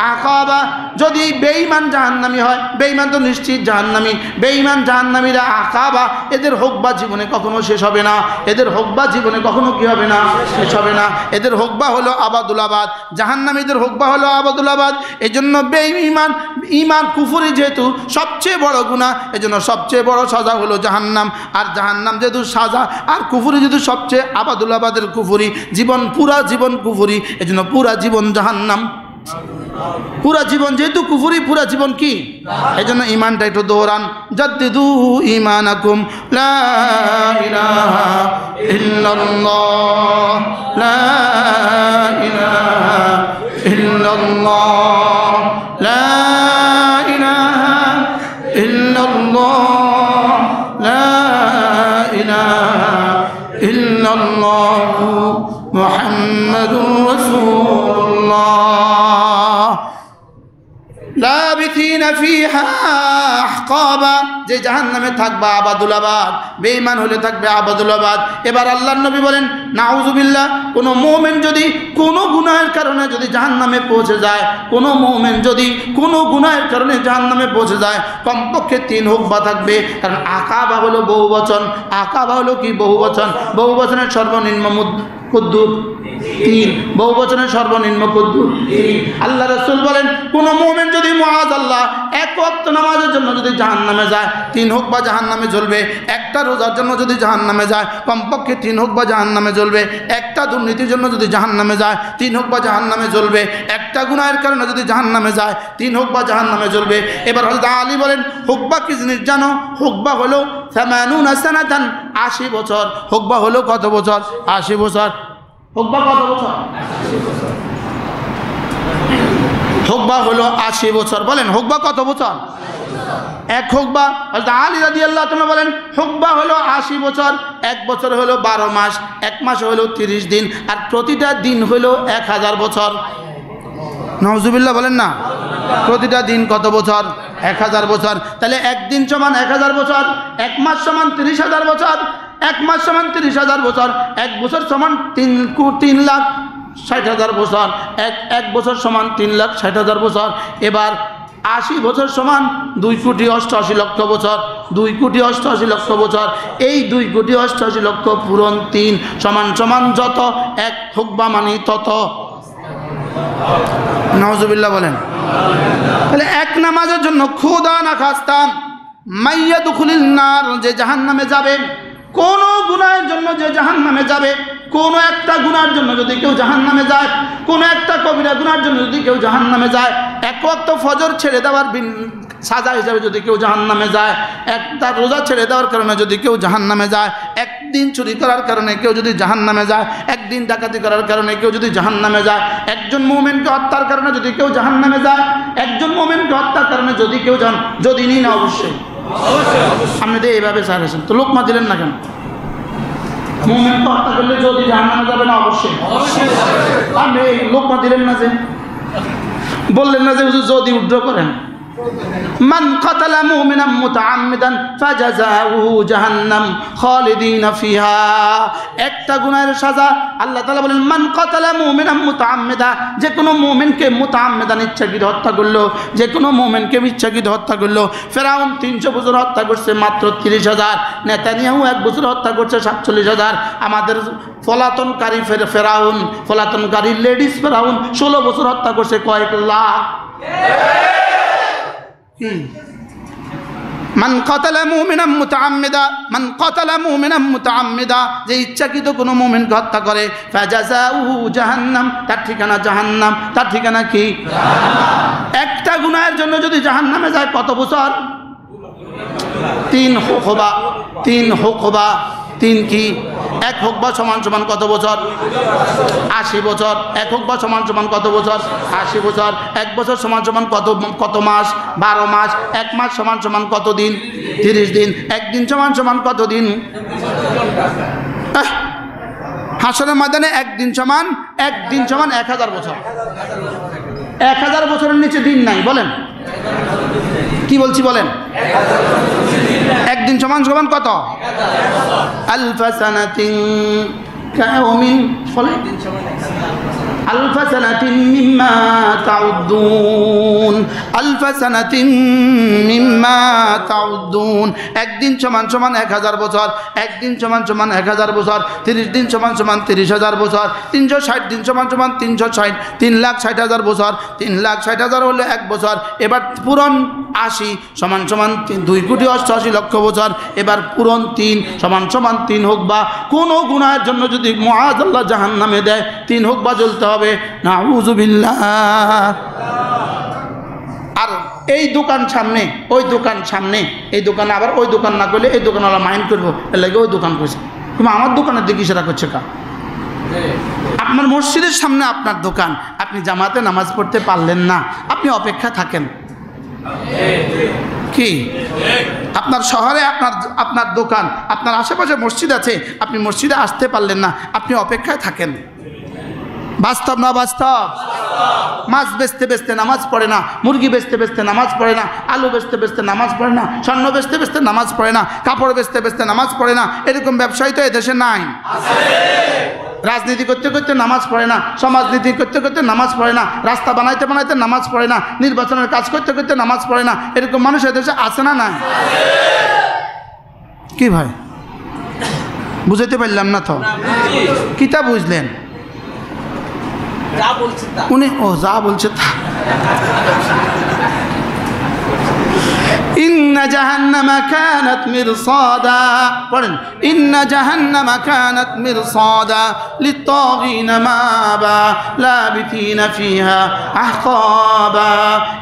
আহকাবা। যদি বেঈমান জাহান্নামী হয়, বেঈমান তো নিশ্চিত জাহান্নামী। বেঈমান জাহান্নামীরা আহকাবা। এদের হুকবা জীবনে কখনো শেষ হবে না। এদের হুকবা জীবনে কখনো কি হবে না? শেষ হবে না। এদের হুকবা হলো আবাদুল আবাদ। জাহান্নামীদের হুকবা হলো আবাদুল আবাদ। এজন্য বেঈমান ঈমান কুফরি যেহেতু সবচেয়ে বড় গুনাহ, এজন্য সবচেয়ে বড় সাজা হলো জাহান্নাম। আর জাহান্নাম যেহেতু সাজা, আর কুফরি যেহেতু সবচেয়ে আবাদুল আবাদের কুফরি, জীবন পুরা জীবন কুফরি, এজন্য পুরা জীবন জাহান্নাম। পুরা জীবন যেহেতু কুফরি, পুরা জীবন কি? এজন্য ঈমানটা একটু দৌড়ান। জাদ্দিদু ঈমানাকুম লা ইলাহা ইল্লাল্লাহ লা ইলাহা ইল্লাল্লাহ লা ইলাহা ইল্লাল্লাহ লা ইলাহা ইল্লাল্লাহু মুহাম্মাদুর রাসূলুল্লাহ। লাবিথিনা ফিহা আহকাবা। যে জাহান্নামে থাকবে আবাদুল আবাদ, বেঈমান হলে থাকবে আবাদুল আবাদ। এবার আল্লাহর নবী বলেন নাউজুবিল্লাহ, কোনো মুমিন যদি কোনো গুনাহের কারণে যদি জাহান্নামে পৌঁছে যায়, কোনো মুমিন যদি কোনো গুনাহের কারণে জাহান্নামে পৌঁছে যায়, কমপক্ষে 3 হুকবা থাকবে। কারণ আকাবা হলো বহুবচন। আকাবা হলো কি? বহুবচন। বহুবচনের সর্বনিম্ন কুদ্দুর 3। বহুবচনের সর্বনিম্ন কুদ্দুর 3। আল্লাহ রাসূল বলেন কোন মুমিন যদি মুআযাল্লাহ এক ওয়াক্ত নামাজের জন্য যদি জাহান্নামে যায়, 3 হুকবা জাহান্নামে জ্বলবে। একটা রোজার জন্য যদি জাহান্নামে যায়, কমপক্ষে 3 হুকবা জাহান্নামে জ্বলবে। একটা দুর্নীতির জন্য যদি জাহান্নামে যায়, 3 হুকবা জাহান্নামে জ্বলবে। একটা গুনাহের কারণে যদি জাহান্নামে যায়, 3 হুকবা জাহান্নামে জ্বলবে। এবার হযরত আলী বলেন হুকবা কি জিনিস জানো? হুকবা হলো 80 সানাতান, 80 বছর। হুকবা হলো কত বছর? 80 বছর। হুকবা কত বছর? হুকবা হলো 80 বছর। বলেন হুকবা কত বছর? এক হুকবা। হযরত আলী রাদিয়াল্লাহু তাআলা বলেন হুকবা হলো 80 বছর। এক বছর হলো 12 মাস, এক মাস হলো 30 দিন, আর প্রতিটা দিন হলো 1000 বছর। নাউজুবিল্লাহ বলেন না। প্রতিটা দিন কত বছর? 1000 বছর। তাহলে একদিন সমান 1000 বছর, এক মাস সমান 30,000 বছর, এক মাস সমান 30,000 বছর, এক বছর সমান 3,60,000 বছর, এক বছর সমান 3,60,000 বছর। এবার 80 বছর সমান 2,88,00,000 বছর। 2,88,00,000 বছর। এই 2,88,00,000 পূরণ 3 সমান সমান যত, এক হুকবা মানে তত। নাউজুবিল্লাহ বলেন। তাহলে এক নামাজের জন্য খুদা না খাস্তাম মাইয়াদুখুলিন নার, যে জাহান্নামে যাবে, কোন গুনাহের জন্য যে জাহান্নামে যাবে, কোন একটা গুনার জন্য যদি কেউ জাহান্নামে যায়, কোন একটা কবিরা গুনার জন্য যদি কেউ জাহান্নামে যায়, এক ওয়াক্ত ফজর ছেড়ে দেওয়ার সাজা হিসাবে যদি কেউ জাহান্নামে যায়, একটা রোজা ছেড়ে দেওয়ার কারণে যদি কেউ জাহান্নামে যায়, একদিন চুরি করার কারণে কেউ যদি জাহান্নামে যায়, একদিন ডাকাতি করার কারণে কেউ যদি জাহান্নামে যায়, একজন মুমিনকে হত্যার কারণে যদি কেউ জাহান্নামে যায়, একজন মুমিনকে হত্যার কারণে যদি কেউ যদি নিই না, অবশ্যই আপনি তো এইভাবে চাইছেন, তো লোকমা দিলেন না কেন? মুমিনকে হত্যা করলে যদি জাহান্নামে যাবে না, অবশ্যই। আপনি লোকমা দিলেন না, যে বললেন না যে যদি উদ্র করেন, মান কাতালা মুমিনান মুতাআম্মিদান ফাজাযাউহু জাহান্নাম খালিদিনা ফিহা। একটা গুনাহের সাজা আল্লাহ তাআলা বলেন মান কাতালা মুমিনান মুতাআম্মিদা, যে কোনো মুমিনকে মুতাআম্মিদান ইচ্ছাকৃত হত্যা করলো, যে কোনো মুমিনকে ইচ্ছাকৃত হত্যা করলো। ফেরাউন 300 বছর হত্যা করছে মাত্র 30,000, নেতানিয়াহু 1 বছর হত্যা করছে 47,000। আমাদের পলাতনকারী ফেরাউন, পলাতনকারী লেডিস ফেরাউন 16 বছর হত্যা করছে কয়েক লাখ। মান কাতালা মুমিনান মুতাআম্মিদা, মান কাতালা মুমিনান মুতাআম্মিদা, যে ইচ্ছাকৃত কোনো মুমিনকে হত্যা করে, ফাজাযাউহু জাহান্নাম, তার ঠিকানা জাহান্নাম। তার ঠিকানা কি? জাহান্নাম। একটা গুনাহের জন্য যদি জাহান্নামে যায় কত বছর? 3 হুকবা। 3 হুকবা, 3 কি? 1 হুকবা সমান সমান কত বছর? 80 বছর। 1 হুকবা সমান সমান কত বছর? 80 বছর। 1 বছর সমান সমান কত মাস? 12 মাস। 1 মাস সমান সমান কত দিন? 30 দিন। 1 দিন সমান সমান কত দিন? হাসরের ময়দানে 1 দিন সমান 1000 বছর। 1000 বছরের নিচে দিন নাই। বলেন কি বলছি বলেন? 1 দিন সমান সমান কত? আলফা সানাতিন কায়াউমিন, আলফা সানাতিন মিম্মা তাউদ্দুন, আলফা সানাতিন মিম্মা তাউদ্দুন। 1 দিন সমান সমান 1000 বছর। 1 দিন সমান সমান 1000 বছর। 30 দিন সমান সমান 30,000 বছর। 360 দিন সমান সমান 360, 3,60,000 বছর। 3,60,000 হলো 1 বছর। এবার পূরণ 80 সমান সমান 2,88,00,000 বছর। এবার পূরণ 3 সমান সমান 3 হুকবা। কোনো গুনাহের জন্য যদি মুআযাল্লাহ জাহান্নামে দেয় 3 হুকবা জ্বলতে হবে। নাউযুবিল্লাহ। আর এই দোকান সামনে, ওই দোকান সামনে, এই দোকানে আবার ওই দোকান না করলে এই দোকানওয়ালা মাইন্ড করবো, এর লাগে ওই দোকান করছে। তুমি আমার দোকানের দিকে ইশারা করছে কা? আপনার মসজিদের সামনে আপনার দোকান, আপনি জামাতে নামাজ পড়তে পারলেন না, আপনি অপেক্ষা থাকেন। কি আপনার শহরে আপনার দোকান, আপনার আশেপাশে মসজিদ আছে, আপনি মসজিদে আসতে পারলেন না, আপনি অপেক্ষায় থাকেন। বাস্তব না বাস্তব? মাছ বেচতে বেচতে নামাজ পড়ে না, মুরগি বেচতে বেচতে নামাজ পড়ে না, আলু বেচতে বেচতে নামাজ পড়ে না, স্বর্ণ বেচতে বেচতে নামাজ পড়ে না, কাপড় বেচতে বেচতে নামাজ পড়ে না, এরকম ব্যবসায়ী তো এদেশে নাই। রাজনীতি করতে করতে নামাজ পড়ে না, সমাজনীতি করতে করতে নামাজ পড়ে না, রাস্তা বানাইতে বানাইতে নামাজ পড়ে না, নির্বাচনের কাজ করতে করতে নামাজ পড়ে না, এরকম মানুষ এদেশে আছে না? নাই। কি ভাই বুঝাইতে পারলাম না তো? কিতা বুঝলেন? উনি যা বলছে তা। إن جهنم كانت مرصادا، পড়েন إن جهنم كانت مرصادا للطاغين مآبا لابثين فيها أحقابا।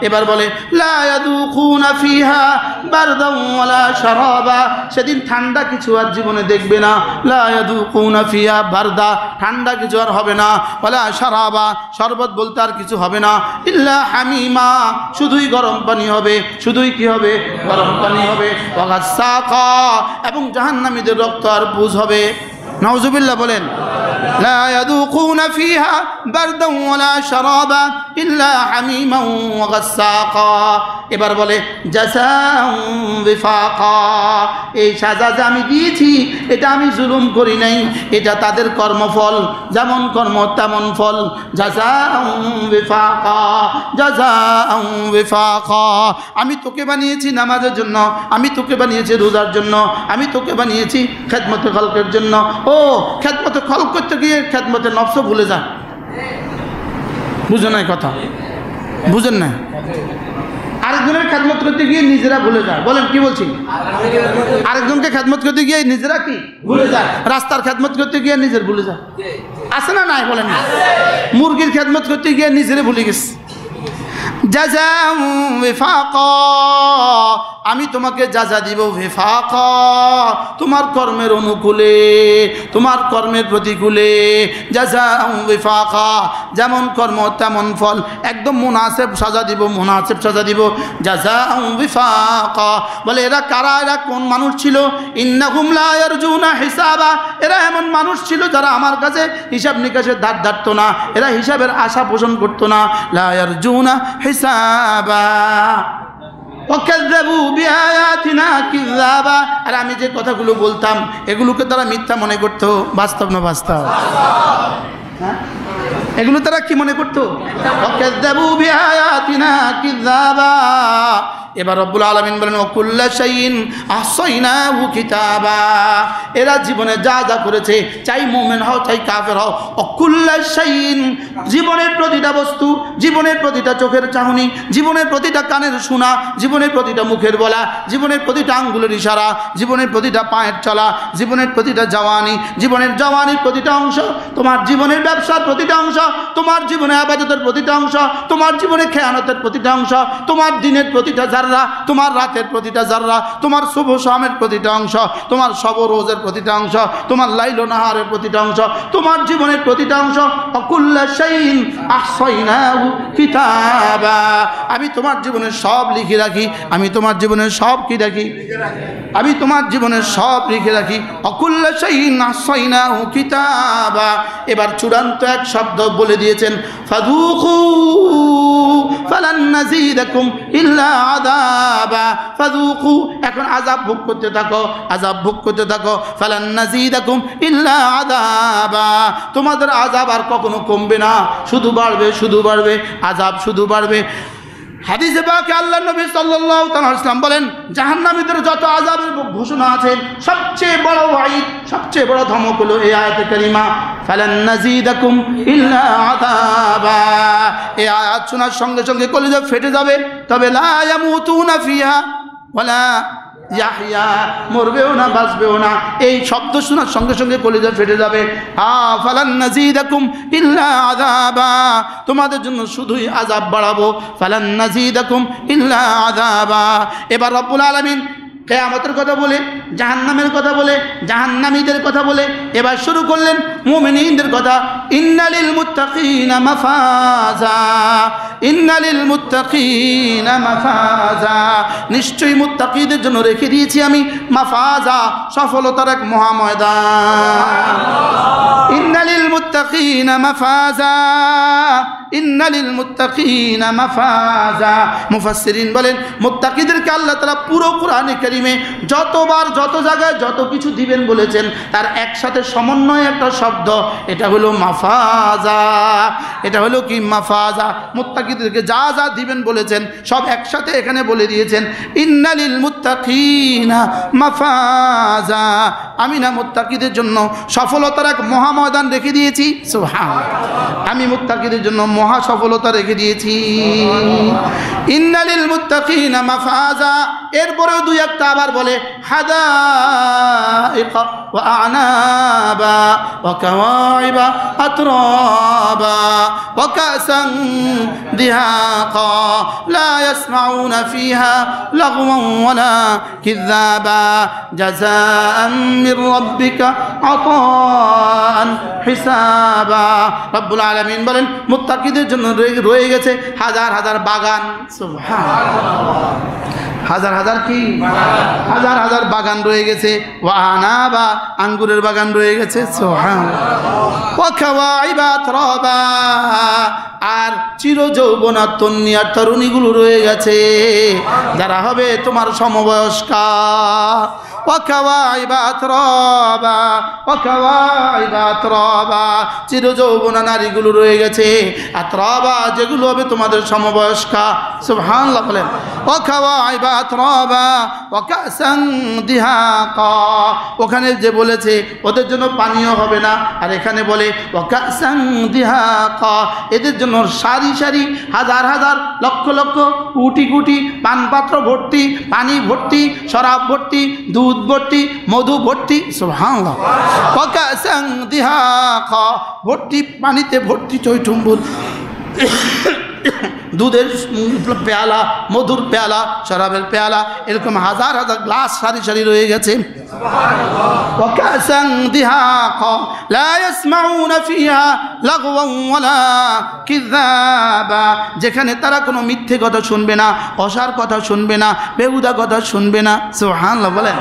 এবার বলে لا يذوقون فيها بردا ولا شرابا, সেদিন ঠান্ডা কিছু আর জীবনে দেখবে না। لا يذوقون فيها بردا, ঠান্ডা কিছু আর হবে না। ولا شرابا, শরবত বলতে আর কিছু হবে না। إلا حميما, শুধুই গরম পানি হবে। শুধুই কি হবে? গরম পানি হবে। ওয়াগাসাকা, এবং জাহান্নামীদের রক্ত আর পুজ হবে। নাউযুবিল্লাহ বলেন। লা ইয়াযুকুনা ফিহা বারদান ওয়ালা শারাবা ইল্লা হামিমান ওয়া গাসাকা। এবার বলে জাযাআন বিফাকা, এই সাজা যে আমি দিয়েছি এটা আমি জুলুম করি নাই, এটা তাদের কর্মফল, যেমন কর্ম তেমন ফল। জাযাআন বিফাকা, জাযাআন বিফাকা। আমি তোকে বানিয়েছি নামাজের জন্য, আমি তোকে বানিয়েছি রোজার জন্য, আমি তোকে বানিয়েছি খেদমতে খালকের জন্য। ও খেদমতে খালক করতে গিয়ে খেদমতে নফস ভুলে যায়। বুঝেন নাই কথা? বুঝেন না? আরেকজনের খেদমত করতে গিয়ে নিজেরা ভুলে যায়। বলেন কি বলছি? আরেকজনকে খেদমত করতে গিয়ে নিজেরা কি ভুলে যায়? রাস্তার খেদমত করতে গিয়ে নিজের ভুলে যায়। আছে না নাই? বলেন না। মুরগির খেদমত করতে গিয়ে নিজেরে ভুলে গেছে। জাযাআন বিফাকা, আমি তোমাকে যাজা দিব বিফাকা, তোমার কর্মের অনুকূলে, তোমার কর্মের প্রতিকূলে। জাযাআন বিফাকা, যেমন কর্ম তেমন ফল, একদম মুনাসিব সাজা দিব, মুনাসিব সাজা দিব। জাযাআন বিফাকা, বলে এরা কারা? এরা কোন মানুষ ছিল? ইন্নাহুম লা ইয়ারজুনা হিসাবা, এরা এমন মানুষ ছিল যারা আমার কাছে হিসাব নিকাশের ধার ধারতো না, এরা হিসাবের আশা পোষণ করতো না। লা ইয়ারজুনা হিসাবা, وكذبوا بآياتنا كذابا। আর আমি যে কথাগুলো বলতাম এগুলোকে তারা মিথ্যা মনে করতো। বাস্তব না বাস্তব? হ্যাঁ, এগুলো তারা কি মনে করতো? وكذبوا بآياتنا كذابا। এবার রব্বুল আলামিন বলেন ওয়াকুল্লা শাইইন আহসাইনাহু কিতাবা। এরা জীবনে যা যা করেছে, চাই মুমিন হও চাই কাফের হও, ওয়াকুল্লা শাইইন, জীবনের প্রতিটা বস্তু, জীবনের প্রতিটা চোখের চাহনি, জীবনের প্রতিটা কানের শোনা, জীবনের প্রতিটা মুখের বলা, জীবনের প্রতিটা আঙ্গুলের ইশারা, জীবনের প্রতিটা পায়ের চলা, জীবনের প্রতিটা জওয়ানি, জীবনের জওয়ানির প্রতিটা অংশ, তোমার জীবনের ব্যবসার প্রতিটা অংশ, তোমার জীবনে ইবাদতের প্রতিটা অংশ, তোমার জীবনে খেয়ানতের প্রতিটা অংশ, তোমার দিনের প্রতিটা জাররা, তোমার রাতের প্রতিটা জাররা, তোমার শুভ শামের প্রতিটা অংশ, তোমার শব রোজের প্রতিটা অংশ, তোমার লাইল ও নাহারের প্রতিটা অংশ, তোমার জীবনের প্রতিটা অংশ, ওয়াকুল্লা শাইইন আহসাইনাহু কিতাবা। আমি তোমার জীবনের সব লিখে রাখি, আমি তোমার জীবনের সব কি রাখি, আমি তোমার জীবনের সব লিখে রাখি। ওয়াকুল্লা শাইইন আহসাইনাহু কিতাবা। এবার চূড়ান্ত এক শব্দ বলে দিয়েছেন, ফাযুকু ফালান নাযীদাকুম ইল্লা আযাবা। ফাযুকু, এখন আযাব ভোগ করতে থাকো, আযাব ভোগ করতে থাকো। ফালান নাযীদাকুম ইল্লা আযাবা, তোমাদের আযাব আর কখনো কমবে না, শুধু বাড়বে, শুধু বাড়বে, আযাব শুধু বাড়বে। হাদিসে পাকে আল্লাহর নবী সাল্লাল্লাহু তাআলা আলাইহি ওয়াসাল্লাম বলেন, জাহান্নামীদের যত আযাবের ঘোষণা আছে, সবচেয়ে বড় ওয়াইদ, সবচেয়ে বড় ধমক হলো এই আয়াতে কারিমা, ফালান নাযীদাকুম ইল্লা আযাবা। এই আয়াত শোনার সঙ্গে সঙ্গে কলিজা ফেটে যাবে। তবে লা ইয়ামুতুনা ফিহা ওয়ালা ইয়াহইয়া, মরবেও না বাঁচবেও না। এই শব্দ শোনার সঙ্গে সঙ্গে কলিজা ফেটে যাবে। ফালান নাযীদাকুম ইল্লা আযাবা, তোমাদের জন্য শুধুই আযাব বাড়াবো। ফালান নাযীদাকুম ইল্লা আযাবা। এবার রব্বুল আলামিন কিয়ামতের কথা বলে, জাহান্নামের কথা বলে, জাহান্নামীদের কথা বলে এবার শুরু করলেন মুমিনদের কথা। ইন্নালিল মুত্তাকিনা মাফাজা, ইন্নালিল মুত্তাকিনা মাফাজা, নিশ্চয়ই মুত্তাকিদের জন্য রেখে দিয়েছি আমি মাফাজা, সফলতার এক মহাময়দান। ইন্নালিল মুত্তাকিনা মাফাজা, ইন্নালিল মুত্তাকিনা মাফাজা। মুফাসসিরিন বলেন, মুত্তাকিদেরকে আল্লাহ তাআলা পুরো কোরআনে কারিমে যতবার যত জায়গায় যত কিছু দিবেন বলেছেন, তার একসাথে সমন্বয় একটা শব্দ, এটা হলো মাফাজা। এটা হলো কি? মাফাজা। মুত্তাকিদেরকে যা যা দিবেন বলেছেন সব একসাথে এখানে বলে দিয়েছেন, ইন্নালিল মুত্তাকিনা মাফাজা। আমি না মুত্তাকিদের জন্য সফলতার এক মহাময়দান রেখে দিয়েছি। সুবহানাল্লাহ, আমি মুত্তাকিদের জন্য মহা সফলতা রেখে দিয়েছি। ইন্নালিল মুত্তাকিনা মাফাজা। এরপরেও দুই একটা আবার বলে, হাদাইকা ওয়া আনাবা ওয়া কাওয়াইবা আতরাবা ওয়া কাসান দিহাকা লা ইয়াসমাউনা ফিহা লাগওয়ান ওয়ালা কিযাবা জাযাআন মির রাব্বিকা আতাআন হিসাবা। রব্বুল আলামিন বলেন, মুত্তাকিদের জন্য রয়ে গেছে হাজার হাজার বাগান। সুবহানাল্লাহ, হাজার হাজার কি? হাজার হাজার বাগান রয়ে গেছে। ওয়া আনাবা, আঙ্গুরের বাগান রয়ে গেছে। সুবহানাল্লাহ। ওয়া কাওয়াইবা আতরাবা, আর চিরযৌবনা তন্নি আর তরুণীগুলো রয়ে গেছে, যারা হবে তোমার সমবয়স্কা। ওয়া কাওয়াইবা আতরাবা, ওয়া কাওয়াইবা আতরাবা, চিরযৌবনা নারীগুলো রয়ে গেছে। আতরাবা, যেগুলো হবে তোমাদের সমবয়স্কা। সুবহানাল্লাহ বলেন। ওয়া কাওয়াইবা আতরাবা ওয়া কাসান দিহাকা, ওখানে যে বলেছে ওদের জন্য পানীয় হবে না, আর এখানে বলে ওয়া কাসান দিহাকা, এদের জন্য সারি সারি হাজার হাজার লক্ষ লক্ষ কোটি কোটি পানপাত্র ভর্তি, পানি ভর্তি, শরাব ভর্তি, দুধ ভর্তি, মধু ভর্তি। সুবহানাল্লাহ। ওয়া কাসান দিহাকা, ভর্তি পানিতে ভর্তি টইটুম্বুর, দুধের পেয়ালা, মধুর পেয়ালা, শরাবের পেয়ালা, এরকম হাজার হাজার গ্লাস সারি সারি রয়ে গেছে। ওয়া কাসান দিহাকা লা ইয়াসমাউনা ফিহা লাগওয়ান ওয়ালা কিযাবা, যেখানে তারা কোনো মিথ্যে কথা শুনবে না, অসার কথা শুনবে না, বেহুদা কথা শুনবে না। সুবহানাল্লাহ বলেন।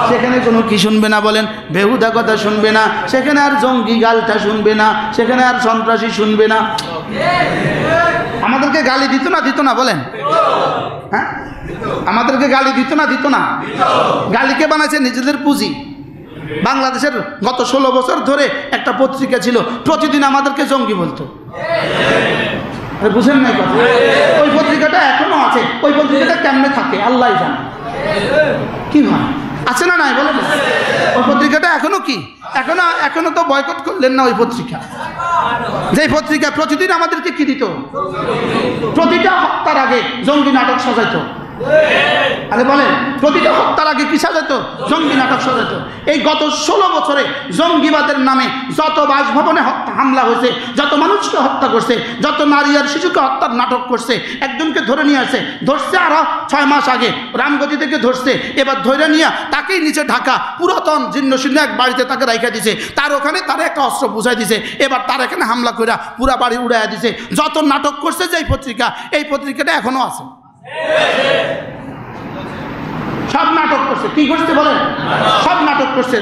সেখানে কোনো কি শুনবে না বলেন? বেহুদা কথা শুনবে না, সেখানে আর জঙ্গি গালটা শুনবে না, সেখানে আর সন্ত্রাসী শুনবে না। আমাদেরকে গালি দিত না, দিত না বলেন? হ্যাঁ, আমাদেরকে গালি দিত না? দিত না? গালিকে বানাইছে নিজেদের পুঁজি। বাংলাদেশের গত 16 বছর ধরে একটা পত্রিকা ছিল, প্রতিদিন আমাদেরকে জঙ্গি বলতো। বুঝেন নাই কথা? ওই পত্রিকাটা এখনো আছে। ওই পত্রিকাটা কেমনে থাকে আল্লাহ জানে। কি হয় আছে না নাই বলে? ওই পত্রিকাটা এখনো কি এখনো তো বয়কট করলেন না ওই পত্রিকা? যে পত্রিকা প্রতিদিন আমাদেরকে কি দিত? প্রতিটা হত্যার আগে জঙ্গি নাটক সাজাইতো। আরে বলেন, প্রতিটা হত্যার আগে কি সাজাতো? জঙ্গি নাটক সাজাতো। এই গত 16 বছরে জঙ্গিবাদের নামে যত বাসভবনে হামলা হয়েছে, যত মানুষকে হত্যা করছে, যত নারী আর শিশুকে হত্যার নাটক করছে, একজনকে ধরে নিয়ে আসে, ধরছে আরো 6 মাস আগে রামগতি থেকে ধরছে, এবার ধরে নিয়ে তাকেই নিচে ঢাকা পুরাতন জীর্ণশীর্ণ এক বাড়িতে তাকে রাইখা দিছে। তার ওখানে তার একটা অস্ত্র বুঝাই দিছে, এবার তার এখানে হামলা করে পুরা বাড়ি উড়াইয়া দিছে। যত নাটক করছে যে এই পত্রিকাটা এখনো আছে। সব নাটক করছে। কি করছে বলেন? সব নাটক করছে।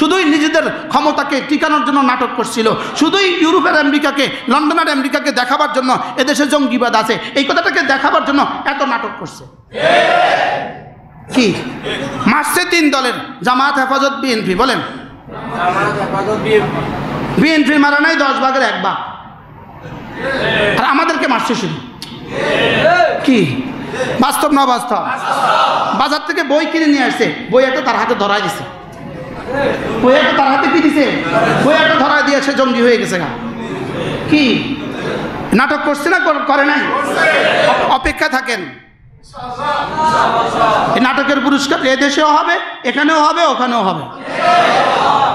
শুধুই নিজেদের ক্ষমতাকে টিকানোর জন্য নাটক করছিল। শুধুই ইউরোপের আমেরিকাকে, লন্ডনের আমেরিকাকে দেখাবার জন্য এদেশে জঙ্গিবাদ আছে এই কথাটাকে দেখাবার জন্য এত নাটক করছে। কি মারছে 3 দলের, জামাত, হেফাজত, বিএনপি। বলেন, বিএনপি মারা নাই 10 ভাগের 1 ভাগ, আর আমাদেরকে মারছে শুধু। কি বাস্তব না বাস্তব? বাজার থেকে বই কিনে নিয়ে আসছে, বই একটা তার হাতে ধরাই দিছে। বই একটা তার হাতে কি দিছে? বই একটা ধরাই দিয়েছে, জঙ্গি হয়ে গেছে। কি নাটক করছে না করে নাই? অপেক্ষা থাকেন, এই নাটকের পুরস্কার এদেশেও হবে, এখানেও হবে, ওখানেও হবে।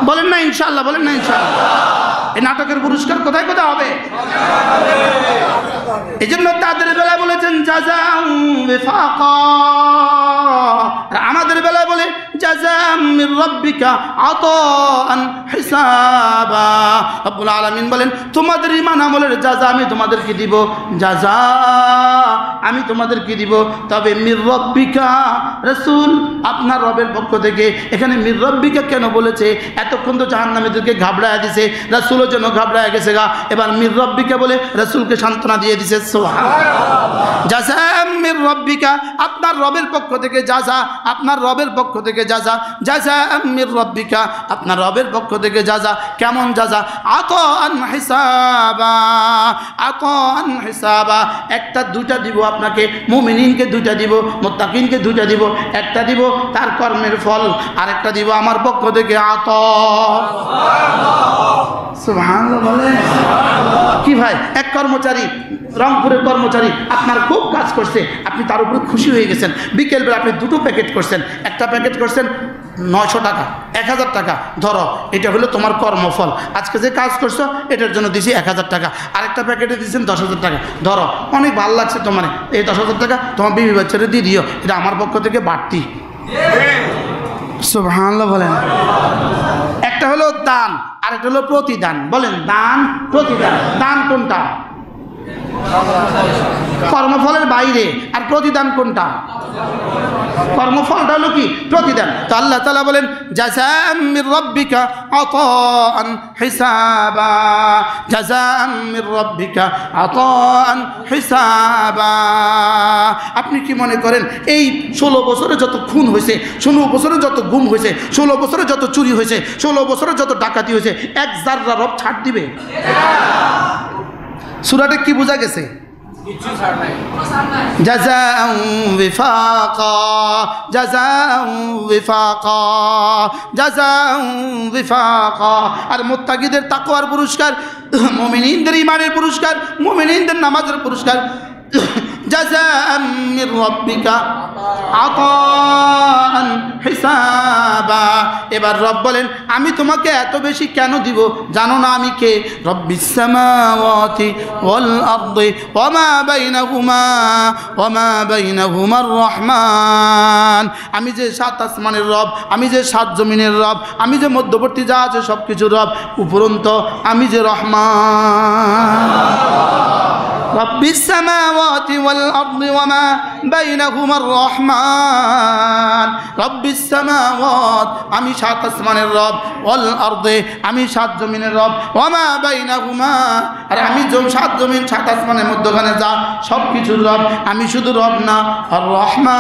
বলেন না ইনশাআল্লাহ? বলেন না ইনশাআল্লাহ? এই নাটকের পুরস্কার কোথায় কোথায় হবে? এই জন্য তাদের বেলায় বলেছেন জাযাম বিফাকা, আর আমাদের বেলায় বলে জাযাম মির রাব্বিকা আতাআন হিসাবা। রব্বুল আলামিন বলেন, তোমাদের ঈমান আমলের জাযা আমি তোমাদেরকে দিব, জাযা আমি তোমাদেরকে দিব, তবে মির রাব্বিকা, রাসূল আপনার রবের পক্ষ থেকে। এখানে মির রাব্বিকা কেন বলেছে? এতক্ষণ তো জাহান্নামীদেরকে ঘাবড়ায় দিছে, রাসূলও যেন ঘাবড়ায় গেছে গা। এবার মির রাব্বিকা বলে রাসূলকে সান্ত্বনা দিয়ে দিছে। সুবহানাল্লাহ। জাযাম মির রাব্বিকা, আপনার রবের পক্ষ থেকে জাযা, আপনার রবের পক্ষ থেকে জাযা। জাযাম মির রাব্বিকা, আপনার রবের পক্ষ থেকে জাযা। কেমন জাযা? আতাআন হিসাবা, আতাআন হিসাবা। একটা 2টা দিব আপনাকে, মুমিনিনকে 2টা দিব, মুত্তাকিনকে 2টা দিব। একটা দিব তার কর্মের ফল, আরেকটা দিব আমার পক্ষ থেকে আতা। সুবহানাল্লাহ বলে। কি ভাই, এক কর্মচারী, রংপুরের কর্মচারী আপনার খুব কাজ করছে, আপনি তার উপরে খুশি হয়ে গেছেন। বিকেলবেলা আপনি 2টো প্যাকেট করছেন, একটা প্যাকেট করছেন 900 টাকা, 1000 টাকা। ধরো এটা হলো তোমার কর্মফল, আজকে যে কাজ করছো এটার জন্য দিছি 1000 টাকা। আরেকটা প্যাকেটে দিয়েছেন 10,000 টাকা। ধরো অনেক ভালো লাগছে তোমার, এই 10,000 টাকা তোমার বিবি বাচ্চারে দিয়ে দিও, এটা আমার পক্ষ থেকে বাড়তি। সুবহানাল্লাহ বলেন। একটা হলো দান, আরেকটা হলো প্রতিদান। বলেন দান, প্রতিদান। দান কোনটা? কর্মফলের বাইরে। আর প্রতিদান কোনটা? কর্মফলটা হলো কি? প্রতিদান। তো আল্লাহ তাআলা বলেন জাযাম মির রাব্বিকা আতাআন হিসাবা, জাযাম মির রাব্বিকা আতাআন হিসাবা। আপনি কি মনে করেন এই 16 বছরে যত খুন হয়েছে, 16 বছরে যত গুম হয়েছে, 16 বছরে যত চুরি হয়েছে, 16 বছরে যত ডাকাতি হয়েছে, এক জাররা রব ছাড় দিবে? সূরাটা কি বোঝা গেছে? জাযাউ বিফাকা, জাযাউ বিফাকা, জাযাউ বিফাকা। আর মুত্তাকিদের তাকওয়ার পুরস্কার, মুমিনিনদের ঈমানের পুরস্কার, মুমিনিনদের নামাজের পুরস্কার। জাযাম মির রাব্বিকা আতাআন হিসাবা। এবার রব বলেন আমি তোমাকে এত বেশি কেন দিব? জানো না আমি কে? রব্বিস সামাওয়াতি ওয়াল আরদি ওয়া মা বাইনাহুমার রহমান। আমি যে 7 আসমানের রব, আমি যে 7 জমিনের রব, আমি যে মধ্যবর্তী যা আছে সব কিছুর রব, উপরন্ত আমি যে রহমান। রব্বিস সামাওয়াতি ওয়াল আরদি ওয়া মা বাইনাহুমার রহমান। রব্বিস সামাওয়াত আমি সাত আসমানের রব, ওয়াল আরদি আমি সাত জমিনের রব, ওয়া মা বাইনাহুমা আর আমি সাত জমিন সাত আসমানের মধ্যখানে যা সব কিছুর রব, আমি শুধু রব না, আর রহমান।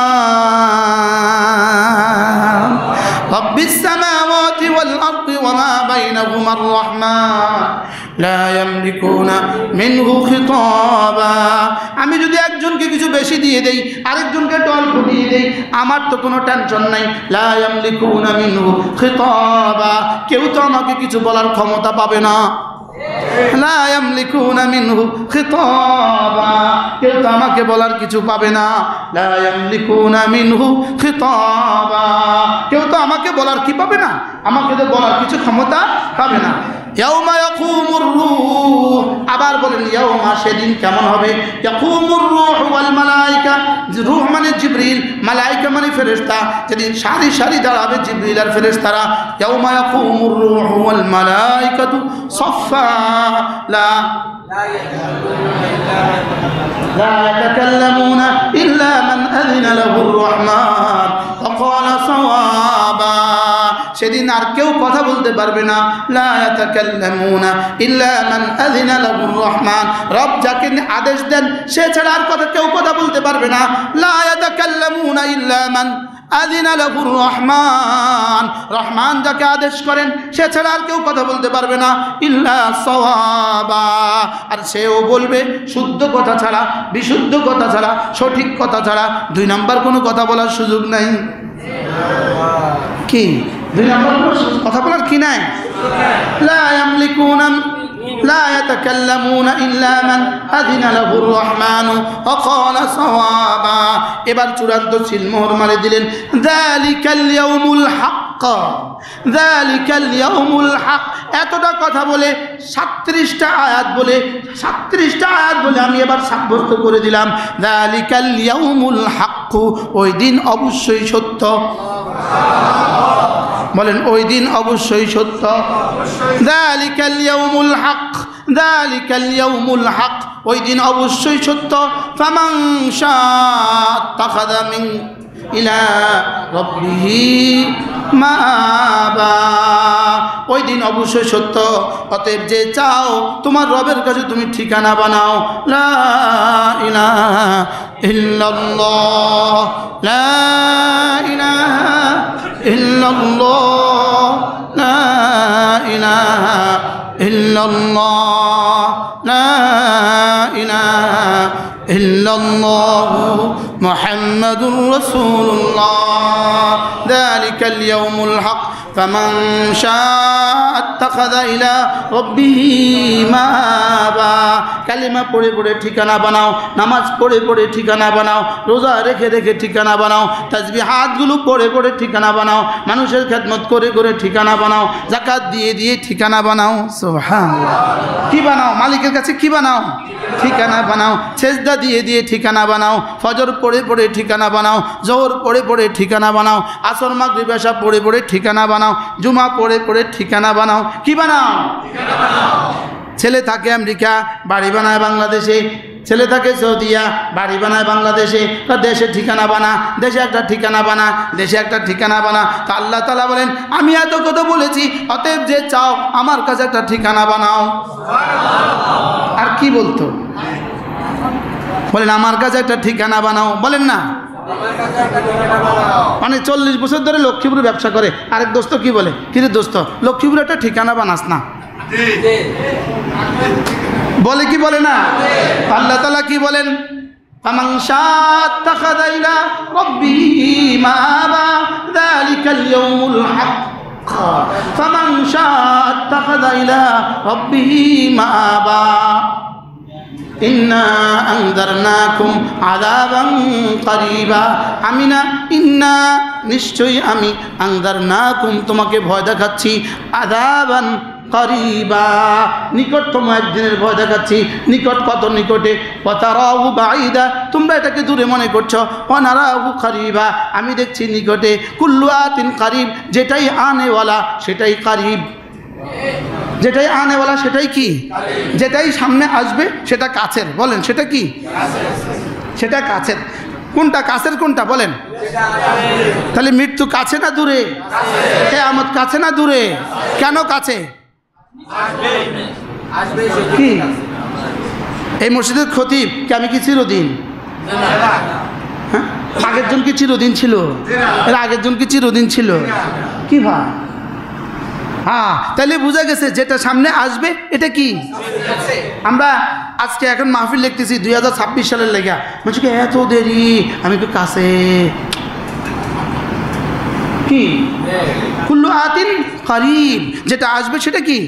রব্বিস সামাওয়াতি ওয়াল আরদি ওয়া মা বাইনাহুমার রহমান লা ইয়ামলিকুনা মিনহু খিতাবা। আমি যদি একজনকে কিছু বেশি দিয়ে দেই, আরেকজনকে একটু অল্প দিয়ে দেই, আমার তো কোনো টেনশন নাই। লা ইয়ামলিকুনা মিনহু খিতাবা, কেউ তো আমাকে কিছু বলার ক্ষমতা পাবে না। লা ইয়ামলিকুনা মিনহু খিতাবা, কেউ তো আমাকে বলার কিছু পাবে না। লা ইয়ামলিকুনা মিনহু খিতাবা, কেউ তো আমাকে বলার কি পাবে না, আমাকে তো বলার কিছু ক্ষমতা পাবে না। ইয়াউমা ইয়াকুমুর রূহ, আবার বলেন ইয়াউমা, সেদিন কেমন হবে? ইয়াকুমুর রূহ ওয়াল মালায়েকা, রূহ মানে জিবরিল, মালায়েকা মানে ফেরেশতা, যেদিন সারি সারি দাঁড়াবে জিবরিল আর ফেরেশতারা। ইয়াউমা ইয়াকুমুর রূহ ওয়াল মালায়েকাতু সাফফা লা ইয়াতাকাল্লামুনা ইল্লা মান আযিনা লাহুর রহমান ওয়া ক্বালা সাওয়াবা। সেদিন আর কেউ কথা বলতে পারবে না। লা ইয়াতাকাল্লামুনা ইল্লা মান আযিনা লাহুর রহমান, রব যাকে আদেশ দেন সে ছাড়া আর কেউ কথা বলতে পারবে না। লা ইয়াতাকাল্লামুনা ইল্লা মান আযিনা লাহুর রহমান, রহমান যাকে আদেশ করেন সে ছাড়া আর কেউ কথা বলতে পারবে না। ইল্লা সাওয়াবা, আর সেও বলবে শুদ্ধ কথা ছাড়া, বিশুদ্ধ কথা ছাড়া, সঠিক কথা ছাড়া, দুই নাম্বার কোনো কথা বলার সুযোগ নাই। কি দুই নাম্বার কথা বলার কি নাই? লা ইয়ামলিকুনা লা ইয়াতাকাল্লামুনা ইল্লা মান আযিনা লাহুর রহমান ওয়া ক্বালা সাওয়াবা। এবার চূড়ান্ত সিলমোহর মারে দিলেন। যালিকাল ইয়াউমুল হক, যালিকাল ইয়াউমুল হক, এতটা কথা বলে 37টা আয়াত বলে 37টা আয়াত বলে আমি এবার সাব্যস্ত করে দিলাম যালিকাল ইয়াউমুল হক, ওই দিন অবশ্যই সত্য। বলেন ওই দিন অবশ্যই সত্য। যালিকাল ইয়াউমুল হক, যালিকাল ইয়াউমুল হক, ওই দিন অবশ্যই সত্য। ফামান শাআত্তাখাযা মিন ইলা রাব্বিহি মাআবা, ওই দিন অবশ্যই সত্য। অতএব যে চাও তোমার রবের কাছে তুমি ঠিকানা বানাও। লা ইলাহা ইল্লাল্লাহ, লা ইলাহা ইল্লাল্লাহ, লা ইলাহা ইল্লাল্লাহ, লা ইলাহা ইল্লাল্লাহ মুহাম্মাদুর রাসূলুল্লাহ। যালিকাল ইয়াউমুল হক ফামান শাআ আত্তাখাযা ইলা রাব্বিহি মাআবা। কালিমা পড়ে পড়ে ঠিকানা বানাও, নামাজ পড়ে পড়ে ঠিকানা বানাও, রোজা রেখে রেখে ঠিকানা বানাও, তাসবিহাতগুলো পড়ে পড়ে ঠিকানা বানাও, মানুষের খেদমত করে করে ঠিকানা বানাও, যাকাত দিয়ে দিয়ে ঠিকানা বানাও। সুবহানাল্লাহ। কি বানাও? মালিকের কাছে কি বানাও? ঠিকানা বানাও। সেজদা দিয়ে দিয়ে ঠিকানা বানাও, ফজর পড়ে পড়ে ঠিকানা বানাও, জোহর পড়ে পড়ে ঠিকানা বানাও, আসর মাগরিব এশা পড়ে পড়ে ঠিকানা বানাও, জুমা পড়ে পড়ে ঠিকানা বানাও। কি বানাও? ঠিকানা বানাও। ছেলে থাকে আমেরিকা, বাড়ি বানায় বাংলাদেশে, ছেলে থাকে সৌদিয়া, বাড়ি বানায় বাংলাদেশে। দেশে ঠিকানা বানা, দেশে একটা ঠিকানা বানা, দেশে একটা ঠিকানা বানা। তা আল্লাহ তাআলা বলেন আমি এত কথা বলেছি, অতএব যে চাও আমার কাছে একটা ঠিকানা বানাও। আর কি বলতো? বলেন আমার কাছে একটা ঠিকানা বানাও। বলেন না, মানে 40 বছর ধরে লক্ষ্মীপুরে ব্যবসা করে, আরেক দোস্ত কি বলে, কিরে দোস্ত লক্ষ্মীপুরে একটা ঠিকানা বানাস না, বলে কি বলে না? আল্লাহ তাআলা কি বলেন? ফামান শাআ আত্তাখাযা ইলা রাব্বিহি মাআবা, যালিকাল ইয়াউমুল হক। ফামান শাআ আত্তাখাযা ইলা রাব্বিহি মাআবা। ইন্না আনযারনাকুম আযাবান করিবা, আমি না, ইন্না নিশ্চয়ই আমি, আনযারনাকুম তোমাকে ভয় দেখাচ্ছি, আযাবান করিবা নিকটতম একদিনের ভয় দেখাচ্ছি। নিকট কত নিকটে? ওয়াতারাহু বাঈদা, তোমরা এটাকে দূরে মনে করছো। ওয়ানারাহু করিবা, আমি দেখছি নিকটে। কুল্লু আতিন করিব, যেটাই আনেওয়ালা সেটাই করিব। যেটাই আনেওয়ালা সেটাই কি, যেটাই সামনে আসবে সেটা কাছের। বলেন সেটা কি, সেটা কাছের। কোনটা কাছের, কোনটা বলেন? তাহলে মৃত্যু কাছে না দূরে? কিয়ামত কাছে না দূরে? কেন কাছে? কি এই মসজিদের খতিব কি আমি কি চিরদিন? হ্যাঁ, আগের জন কি চিরদিন ছিল? এর আগের জন কি চিরদিন ছিল? কি ভাই? হ্যাঁ, তাহলে বোঝা গেছে যেটা সামনে আসবে এটা কি। আমরা আজকে এখন মাহফিল লিখতেছি 2026 সালের লেগা, বলছি কি এত দেরি, আমি একটু কাছে। কি কুল্লু আতিন করিব, যেটা আসবে সেটা কি?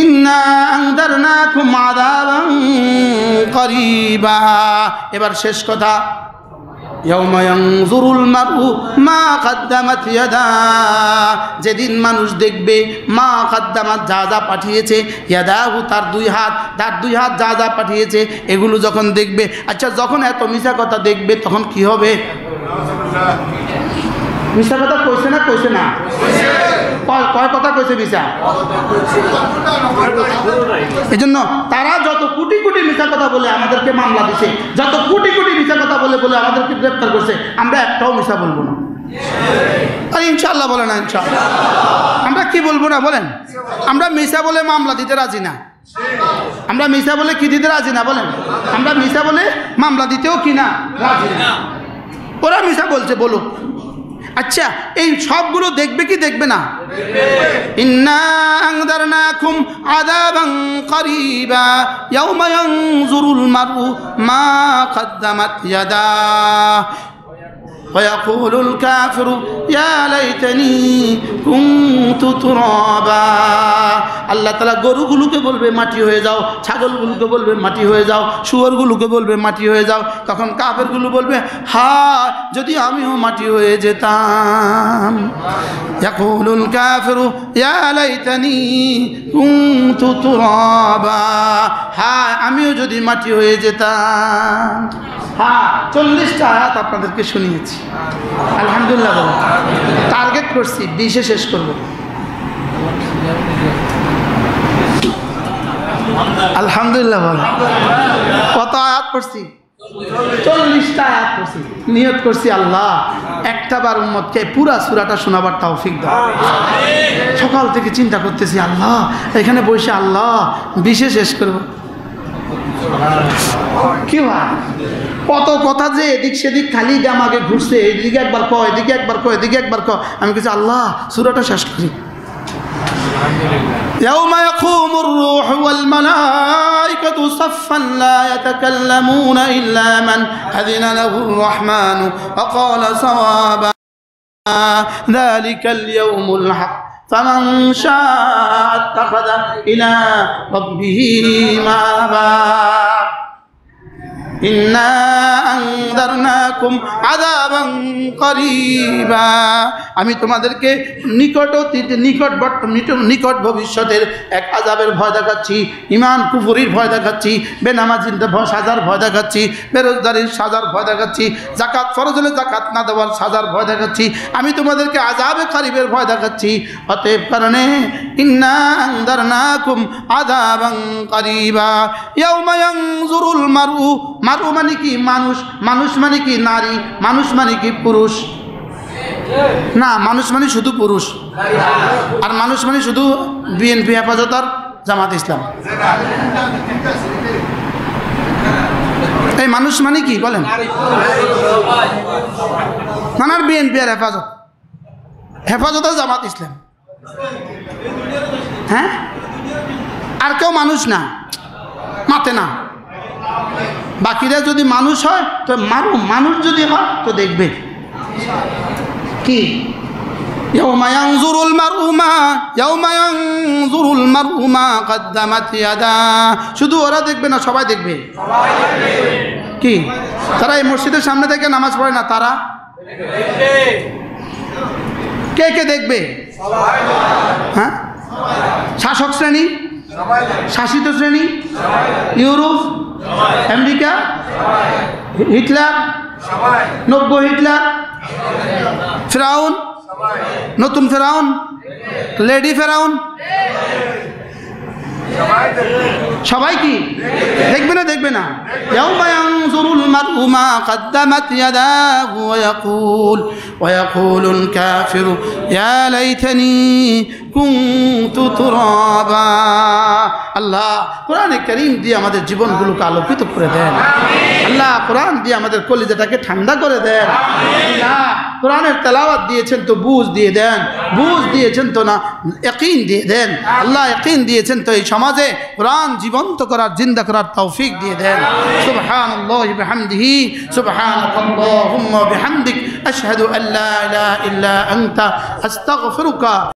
ইন্না আনদারনাকুম আযাবান করিবা। এবার শেষ কথা, ইয়াউমা ইয়ানজুরুল মারউ মা কদ্দামাত ইয়াদা, যেদিন মানুষ দেখবে মা কদ্দামাত, যা যা পাঠিয়েছে, ইয়াদাহু, তার দুই হাত, তার দুই হাত যা যা পাঠিয়েছে এগুলো যখন দেখবে। আচ্ছা, যখন এত মিছা কথা দেখবে তখন কি হবে? মিছা কথা কইছে না কইছে না? কয় কথা কইছে মিছা? এই জন্য তারা যত কোটি কোটি মিছা কথা বলে আমাদেরকে মামলা দিছে, যত কোটি কোটি মিছা কথা বলে বলে আমাদেরকে গ্রেফতার করছে, আমরা একটাও মিছা বলবো না। আর ইনশাআল্লাহ বলে না, ইনশাআল্লাহ আমরা কি বলবো না বলেন? আমরা মিছা বলে মামলা দিতে রাজি না। আমরা মিছা বলে কি দিতে রাজি না বলেন? আমরা মিছা বলে মামলা দিতেও কি না রাজি না। ওরা মিছা বলছে বলুক। আচ্ছা, এই সবগুলো দেখবে কি দেখবে না? ইন্না আনদারনাকুম আযাবান করিবা ইয়াউমা ইয়ানজুরুল মারউ মা কদ্দামাত ইয়াদা ويقول الكافر يا ليتني كنت ترابا। আল্লাহ তাআলা গরুগুলোকে বলবে মাটি হয়ে যাও, ছাগলগুলোকে বলবে মাটি হয়ে যাও, শুয়োরগুলোকে বলবে মাটি হয়ে যাও। তখন কাফেরগুলো বলবে হায় যদি আমিও মাটি হয়ে যেতাম। ইয়াকুলুল কাফিরু ইয়া লাইতানি কুনতু তুরাবা, হায় আমিও যদি মাটি হয়ে যেতাম। হ্যাঁ, 40টা আয়াত আপনাদেরকে শুনিয়েছি। আলহামদুলিল্লাহ বলো। টার্গেট করছি 20-এ শেষ করবো। আলহামদুলিল্লাহ বলো। কত আয়াত পড়ছি? 40টা আয়াত পড়ছি। নিয়ত করছি আল্লাহ একটা বার উম্মতকে পুরা সূরাটা শোনাবার তৌফিক দাও। সকাল থেকে চিন্তা করতেছি আল্লাহ এখানে বসে আল্লাহ 20-এ শেষ করবো। কি হয় কত কথা যে এদিক সেদিক খালি গামাগে ঘুরছে, এদিকে একবার ক, এদিকে একবার ক, এদিকে একবার ক। আমি কিছু আল্লাহ সূরাটা শেষ করি। ইয়াউমা ইয়াকুমুর রূহু ওয়াল মালাইকাতু সাফফান লা ইয়াতাকাল্লামুনা ইল্লা মান আযিনা লাহুর রাহমানু ওয়া ক্বালা সাওয়াবা যালিকাল ইয়াউমুল হক ফামান শাআ আত্তাখাযা ইলা রাব্বিহি মাআবা। ইন্না আনদারনাকুম আযাবান করিবা, আমি তোমাদেরকে নিকট ভবিষ্যতের এক আযাবের ভয় দেখাচ্ছি। ঈমান কুফরির ভয় দেখাচ্ছি, বেনামাজিদের সাজার ভয় দেখাচ্ছি, বেরোজগারির সাজার ভয় দেখাচ্ছি, যাকাত ফরজ হলে যাকাত না দেওয়ার সাজার ভয় দেখাচ্ছি। আমি তোমাদেরকে আযাবে করিবের ভয় দেখাচ্ছি। অতএব কারণে ইন্না আনদারনাকুম আযাবান করিবা ইয়াউমা ইয়ানজুরুল মারউ, মারু মানে কি মানুষ, মানুষ মানে কি নারী, মানুষ মানে কি পুরুষ না, মানুষ মানে শুধু পুরুষ, আর মানুষ মানে শুধু বিএনপি হেফাজত আর জামাত ইসলাম। এই মানুষ মানে কি বলেন? নানার বিএনপি আর হেফাজত, হেফাজত আর জামাত ইসলাম। হ্যাঁ, আর কেউ মানুষ না, মাতে না। বাকিরা যদি মানুষ হয় তো মানুষ যদি হয় তো দেখবে কি ইয়াউমা ইয়ানজুরুল মারউ মা কদ্দামাত ইয়াদা। শুধু ওরা দেখবে না, সবাই দেখবে। কি তারা এই মসজিদের সামনে থেকে নামাজ পড়ে না, তারা কে কে দেখবে? হ্যাঁ, শাসক শ্রেণী, শাসিত শ্রেণী, ইউরোপ, আমেরিকা, হিটলার, নব্য হিটলার, ফেরাউন, নতুন ফেরাউন, লেডি ফেরাউন, সবাই কি দেখবে না? দেখবে না? ইয়াউমা ইয়ানজুরুল মারউ মা কদ্দামাত ইয়াদাহু ওয়া ইয়াকুলুল কাফিরু ইয়া লাইতানি কুনতু তুরাবা। আল্লাহ কোরআনে কারীম দিয়ে আমাদের জীবনগুলোকে আলোকিত করে দেন। আল্লাহ কোরআন দিয়ে আমাদের কলিজাটাকে ঠান্ডা করে দেন। আল্লাহ কোরআনের তেলাওয়াত দিয়েছেন তো বুঝ দিয়ে দেন, বুঝ দিয়েছেন তো না ইয়াকিন দিয়ে দেন। আল্লাহ ইয়াকিন দিয়েছেন তো এই সমাজে কোরআন জীবন্ত করার, জিন্দা করার তৌফিক দিয়ে দেন। সুবহানাল্লাহি বিহামদিহি সুবহানাকাল্লাহুম্মা বিহামদিক আশহাদু আল্লা ইলাহা ইল্লা আনতা আস্তাগফিরুকা।